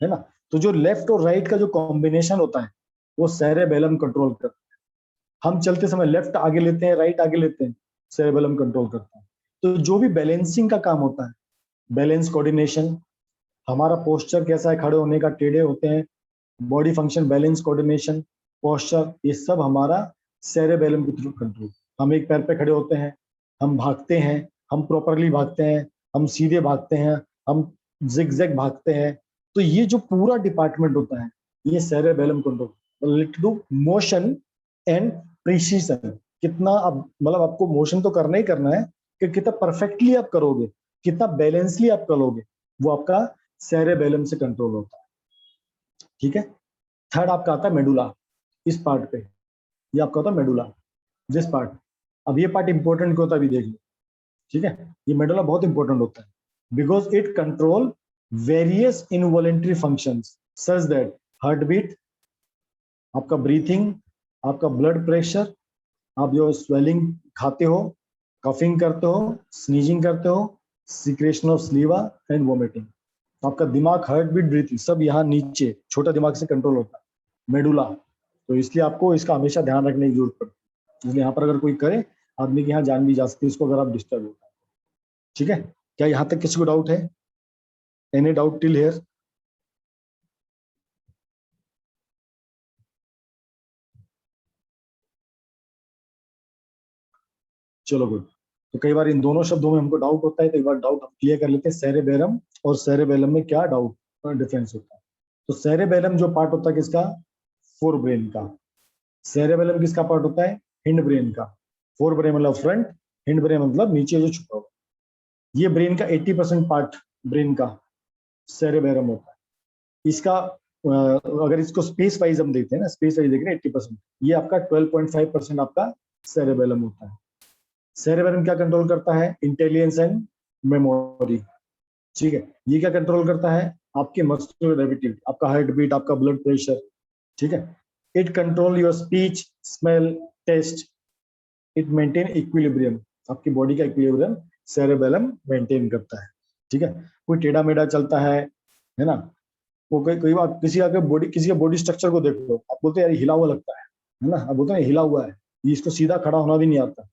है ना। तो जो लेफ्ट और राइट का जो कॉम्बिनेशन होता है वो सेरेबेलम कंट्रोल करता है। हम चलते समय लेफ्ट आगे लेते हैं, राइट आगे लेते हैं, सेरेबेलम कंट्रोल करता है। तो जो भी बैलेंसिंग का काम होता है, बैलेंस कोऑर्डिनेशन, हमारा पोस्चर कैसा है, खड़े होने का, टेढ़े होते हैं, body function, balance coordination, posture, ये सब हमारा सेरेबेलम के थ्रू कंट्रोल। हम एक पैर पे खड़े होते हैं, हम भागते हैं, हम प्रॉपरली भागते हैं, हम सीधे भागते हैं, हम जिगजैग भागते हैं, तो ये जो पूरा डिपार्टमेंट होता है ये cerebellum control related to motion and precision. कितना अब मतलब आपको मोशन तो करना ही करना है, कि कितना परफेक्टली आप करोगे, कितना बैलेंसली आप करोगे, वो आपका सेरेबेलम से कंट्रोल होता है, ठीक है। थर्ड आपका आता है मेडुला, इस पार्ट पे, ये आपका होता है मेडुला, दिस पार्ट। अब ये पार्ट इंपॉर्टेंट क्यों होता है अभी देख लो, ठीक है। ये मेडुला बहुत इंपॉर्टेंट होता है because it control various involuntary functions such that heart beat, आपका ब्रीथिंग, आपका ब्लड प्रेशर, आप जो स्वेलिंग खाते हो, कफिंग करते हो, स्नीजिंग करते हो, सिक्रेशन ऑफ स्लीवा एंड वोमिटिंग, तो आपका दिमाग, हार्ट बीट, ब्रीथिंग सब यहाँ नीचे छोटा दिमाग से कंट्रोल होता है, मेडुला। तो इसलिए आपको इसका हमेशा ध्यान रखने की जरूरत पड़ती है, इसलिए यहाँ पर अगर कोई करे, आदमी की यहाँ जान भी जा सकती है इसको, अगर आप डिस्टर्ब होता है, ठीक है। क्या यहाँ तक किसी को डाउट है? Any doubt till here? चलो गुड। तो कई बार इन दोनों शब्दों में हमको डाउट होता है, तो एक बार डाउट हम क्लियर कर लेते हैं, सेरेबेलम और सेरेबेलम में क्या डाउट डिफरेंस होता है। तो सेरेबेलम जो पार्ट होता है किसका, फोर ब्रेन का। सेरेबेलम किसका पार्ट होता है, हिंड ब्रेन का। फोर ब्रेन मतलब फ्रंट, हिंड ब्रेन मतलब नीचे जो छुपा हुआ, ये ब्रेन का 80% पार्ट ब्रेन का सेरेबेलम होता है। इसका अगर इसको स्पेस वाइज हम देखते हैं ना, स्पेस वाइज देख रहे हैं 80%, ये आपका 12.5% आपका सेरेबेलम होता है। सेरेबेलम क्या कंट्रोल करता है, इंटेलिजेंस एंड मेमोरी, ठीक है। ये क्या कंट्रोल करता है, आपके मस्कुलर एक्टिविटी, आपका हार्ट बीट, आपका ब्लड प्रेशर, ठीक है। It control your speech, smell, taste, it maintain equilibrium, आपकी बॉडी का इक्विलिब्रियम सेरेबेलम मेंटेन करता है, ठीक है। कोई टेढ़ा मेढ़ा चलता है ना, वो कई बार किसी का बॉडी स्ट्रक्चर को देख लो, आप बोलते हैं यार हिला हुआ लगता है ना, आप बोलते हैं हिला हुआ है, ये इसको सीधा खड़ा होना भी नहीं आता,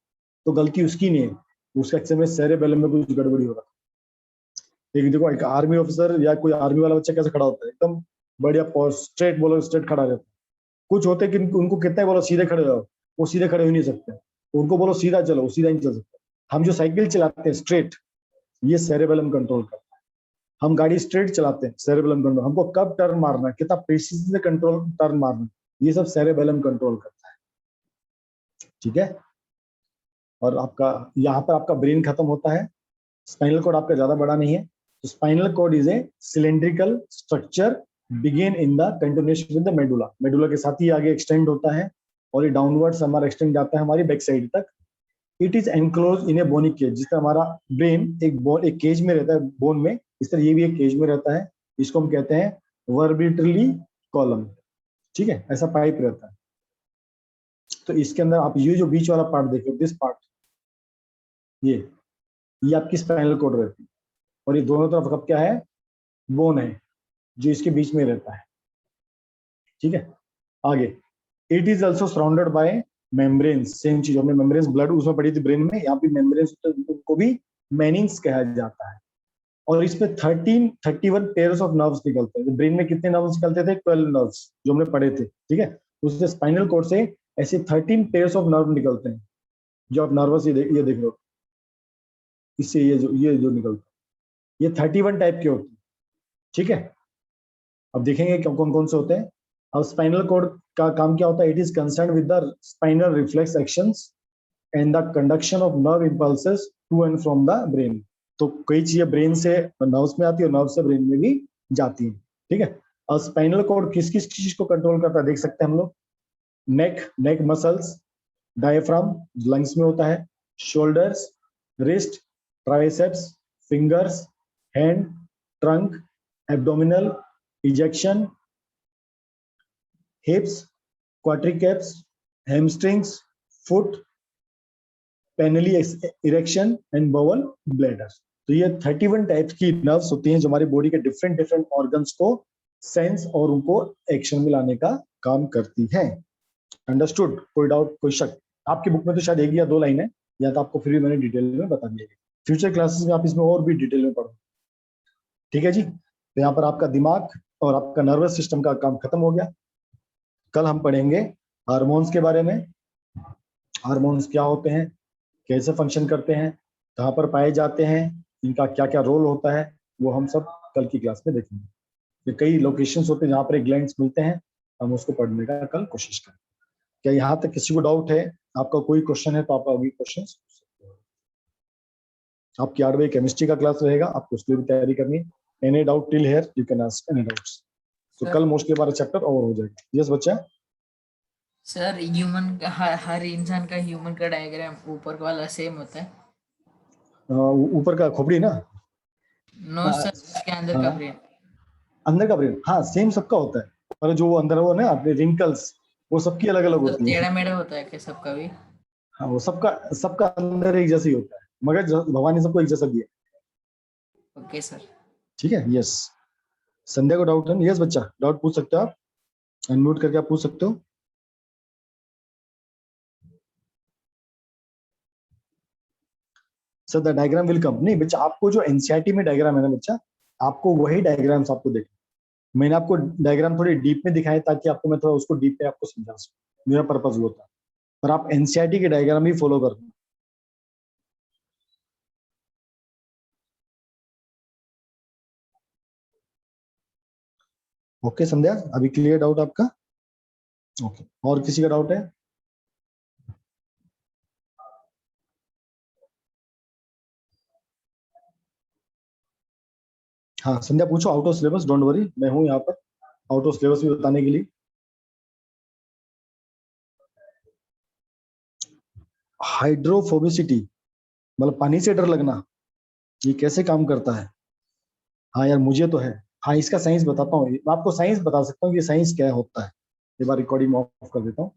तो गलती उसकी नहीं है, उसका एक्चुअली में सेरेबेलम में कुछ गड़बड़ी हो रहा है। एक देखो, एक आर्मी ऑफिसर या कोई आर्मी वाला बच्चा कैसे खड़ा होता है, एकदम बढ़िया स्ट्रेट, बोलो स्ट्रेट खड़ा रहता है। कुछ होते हैं कि उनको कितना ही बोलो सीधे खड़े रहो, वो सीधे खड़े हो नहीं सकते, उनको बोलो सीधा चलो, वो सीधा नहीं चल सकते। हम जो साइकिल चलाते हैं स्ट्रेट, ये सेरेबेलम कंट्रोल करता है। हम गाड़ी स्ट्रेट चलाते हैं, सेरेबेलम कंट्रोल, हमको कब टर्न मारना है, कितना प्रिसीजन से कंट्रोल टर्न मारना है, ये सब सेरेबेलम कंट्रोल करता है, ठीक है। और आपका यहाँ पर आपका ब्रेन खत्म होता है, स्पाइनल कॉर्ड आपका ज्यादा बड़ा नहीं है, तो spinal cord is a cylindrical structure begin in the continuation with the medulla, medulla के साथ ही आगे एक्सटेंड होता है और ये डाउनवर्ड्स हमारा एक्सटेंड जाता है हमारी बैक साइड तक। It is enclose in a bony cage, जिस तरह हमारा ब्रेन एक केज में रहता है बोन में, इस तरह ये भी एक केज में रहता है, इसको हम कहते हैं वर्बिटरली कॉलम, ठीक है, ऐसा पाइप रहता है। तो इसके अंदर आप ये जो बीच वाला पार्ट देखो, दिस पार्ट, ये आपकी स्पाइनल कॉर्ड रहती है, और ये दोनों तरफ अब क्या है, बोन है, जो इसके बीच में रहता है, ठीक है। आगे, it is also surrounded by membranes, same चीज हमने मेम्ब्रेन्स ब्लड उसमें पढ़ी थी ब्रेन में, यहाँ पे मेम्ब्रेन्स उनको भी मेनिंग्स कहा जाता है। और इसमें 31 पेयर्स ऑफ नर्व्स निकलते हैं। ब्रेन में कितने नर्व्स निकलते थे? 12 नर्व्स जो हमने पढ़े थे, ठीक है। उससे स्पाइनल कोड से ऐसे 13 पेयर्स ऑफ नर्व निकलते हैं, जो आप नर्वस ये देख लो, इससे ये जो निकलता है, ये 31 टाइप के होते हैं, ठीक है। अब देखेंगे कौन कौन से होते हैं। अब स्पाइनल कोड का काम क्या होता है? It is concern with the spinal reflex actions and the conduction of nerve impulses to and from the brain. तो कई चीजें ब्रेन से नर्व्स में आती है और नर्व से ब्रेन में भी जाती है, ठीक है। और स्पाइनल कोड किस किस चीज को कंट्रोल करता है देख सकते हैं हम लोग। नेक मसल्स, डायफ्राम लंग्स में होता है, shoulders, wrist, triceps, fingers, hand, trunk, abdominal, ejection, hips, quadriceps, hamstrings, foot, penile erection and bowel bladder. तो ये 31 टाइप्स की नर्व्स होती हैं जो हमारी बॉडी के डिफरेंट डिफरेंट ऑर्गन्स को सेंस और उनको एक्शन में लाने का काम करती हैं। अंडरस्टूड? कोई डाउट, कोई शक? आपकी बुक में तो शायद एक या दो लाइन है, या तो आपको फिर भी मैंने डिटेल में बता दिया। फ्यूचर क्लासेस में आप इसमें और भी डिटेल में पढ़ो, ठीक है जी। तो यहाँ पर आपका दिमाग और आपका नर्वस सिस्टम का काम खत्म हो गया। कल हम पढ़ेंगे हार्मोन्स के बारे में। हार्मोन्स क्या होते हैं, कैसे फंक्शन करते हैं, कहाँ पर पाए जाते हैं, इनका क्या क्या रोल होता है, वो हम सब कल की क्लास में देखेंगे। ये कई लोकेशंस होते हैं जहाँ पर ग्लैंड्स मिलते हैं, हम उसको पढ़ने का कल कोशिश करें। क्या यहाँ तक किसी को डाउट है? आपका कोई क्वेश्चन है तो आप अभी क्वेश्चन पूछ सकते हो। आपकी 8 बजे केमिस्ट्री का क्लास रहेगा, आपको उसकी भी तैयारी करनी है। Any doubt till here you can ask any doubts. तो कल मोस्टली हमारा चैप्टर ओवर हो जाएगा। यस बच्चा? सर ह्यूमन का हर इंसान का ह्यूमन का डायग्राम ऊपर वाला सेम होता है? ऊपर का खोपड़ी ना? नो सर, उसके अंदर का ब्रेन। अंदर का ब्रेन, हाँ सेम सबका होता है, पर जो वो अंदर वो ना अपने रिंकल्स, वो सबकी अलग अलग तो होती है। टेढ़ा मेढ़ा होता है क्या सबका भी? हाँ वो सबका सबका अंदर एक जैसा ही होता है, मगर भगवान ने सबको एक जैसा दिया। Okay sir. ठीक है, यस। संध्या को डाउट है? यस बच्चा, डाउट पूछ सकते हो आप, अनम्यूट करके आप पूछ सकते हो। Sir the diagram will come. नहीं बच्चा, आपको जो एनसीईआरटी में डायग्राम है ना बच्चा, आपको वही डायग्राम्स आपको देखना। मैंने आपको डायग्राम थोड़ी डीप में दिखाए ताकि आपको मैं थोड़ा उसको डीप में आपको समझा सकूं, मेरा पर्पज वो था। पर आप एनसीईआरटी के डायग्राम ही फॉलो करना। ओके संध्या, अभी क्लियर डाउट आपका? ओके, और किसी का डाउट है? हाँ संध्या पूछो, out of syllabus, don't worry, मैं हूँ यहाँ पर आउट ऑफ सिलेबस भी बताने के लिए। हाइड्रोफोबिसिटी मतलब पानी से डर लगना, ये कैसे काम करता है? हाँ यार मुझे तो है। हाँ इसका साइंस बताता हूँ, मैं आपको साइंस बता सकता हूँ कि साइंस क्या होता है। एक बार रिकॉर्डिंग ऑफ कर देता हूँ।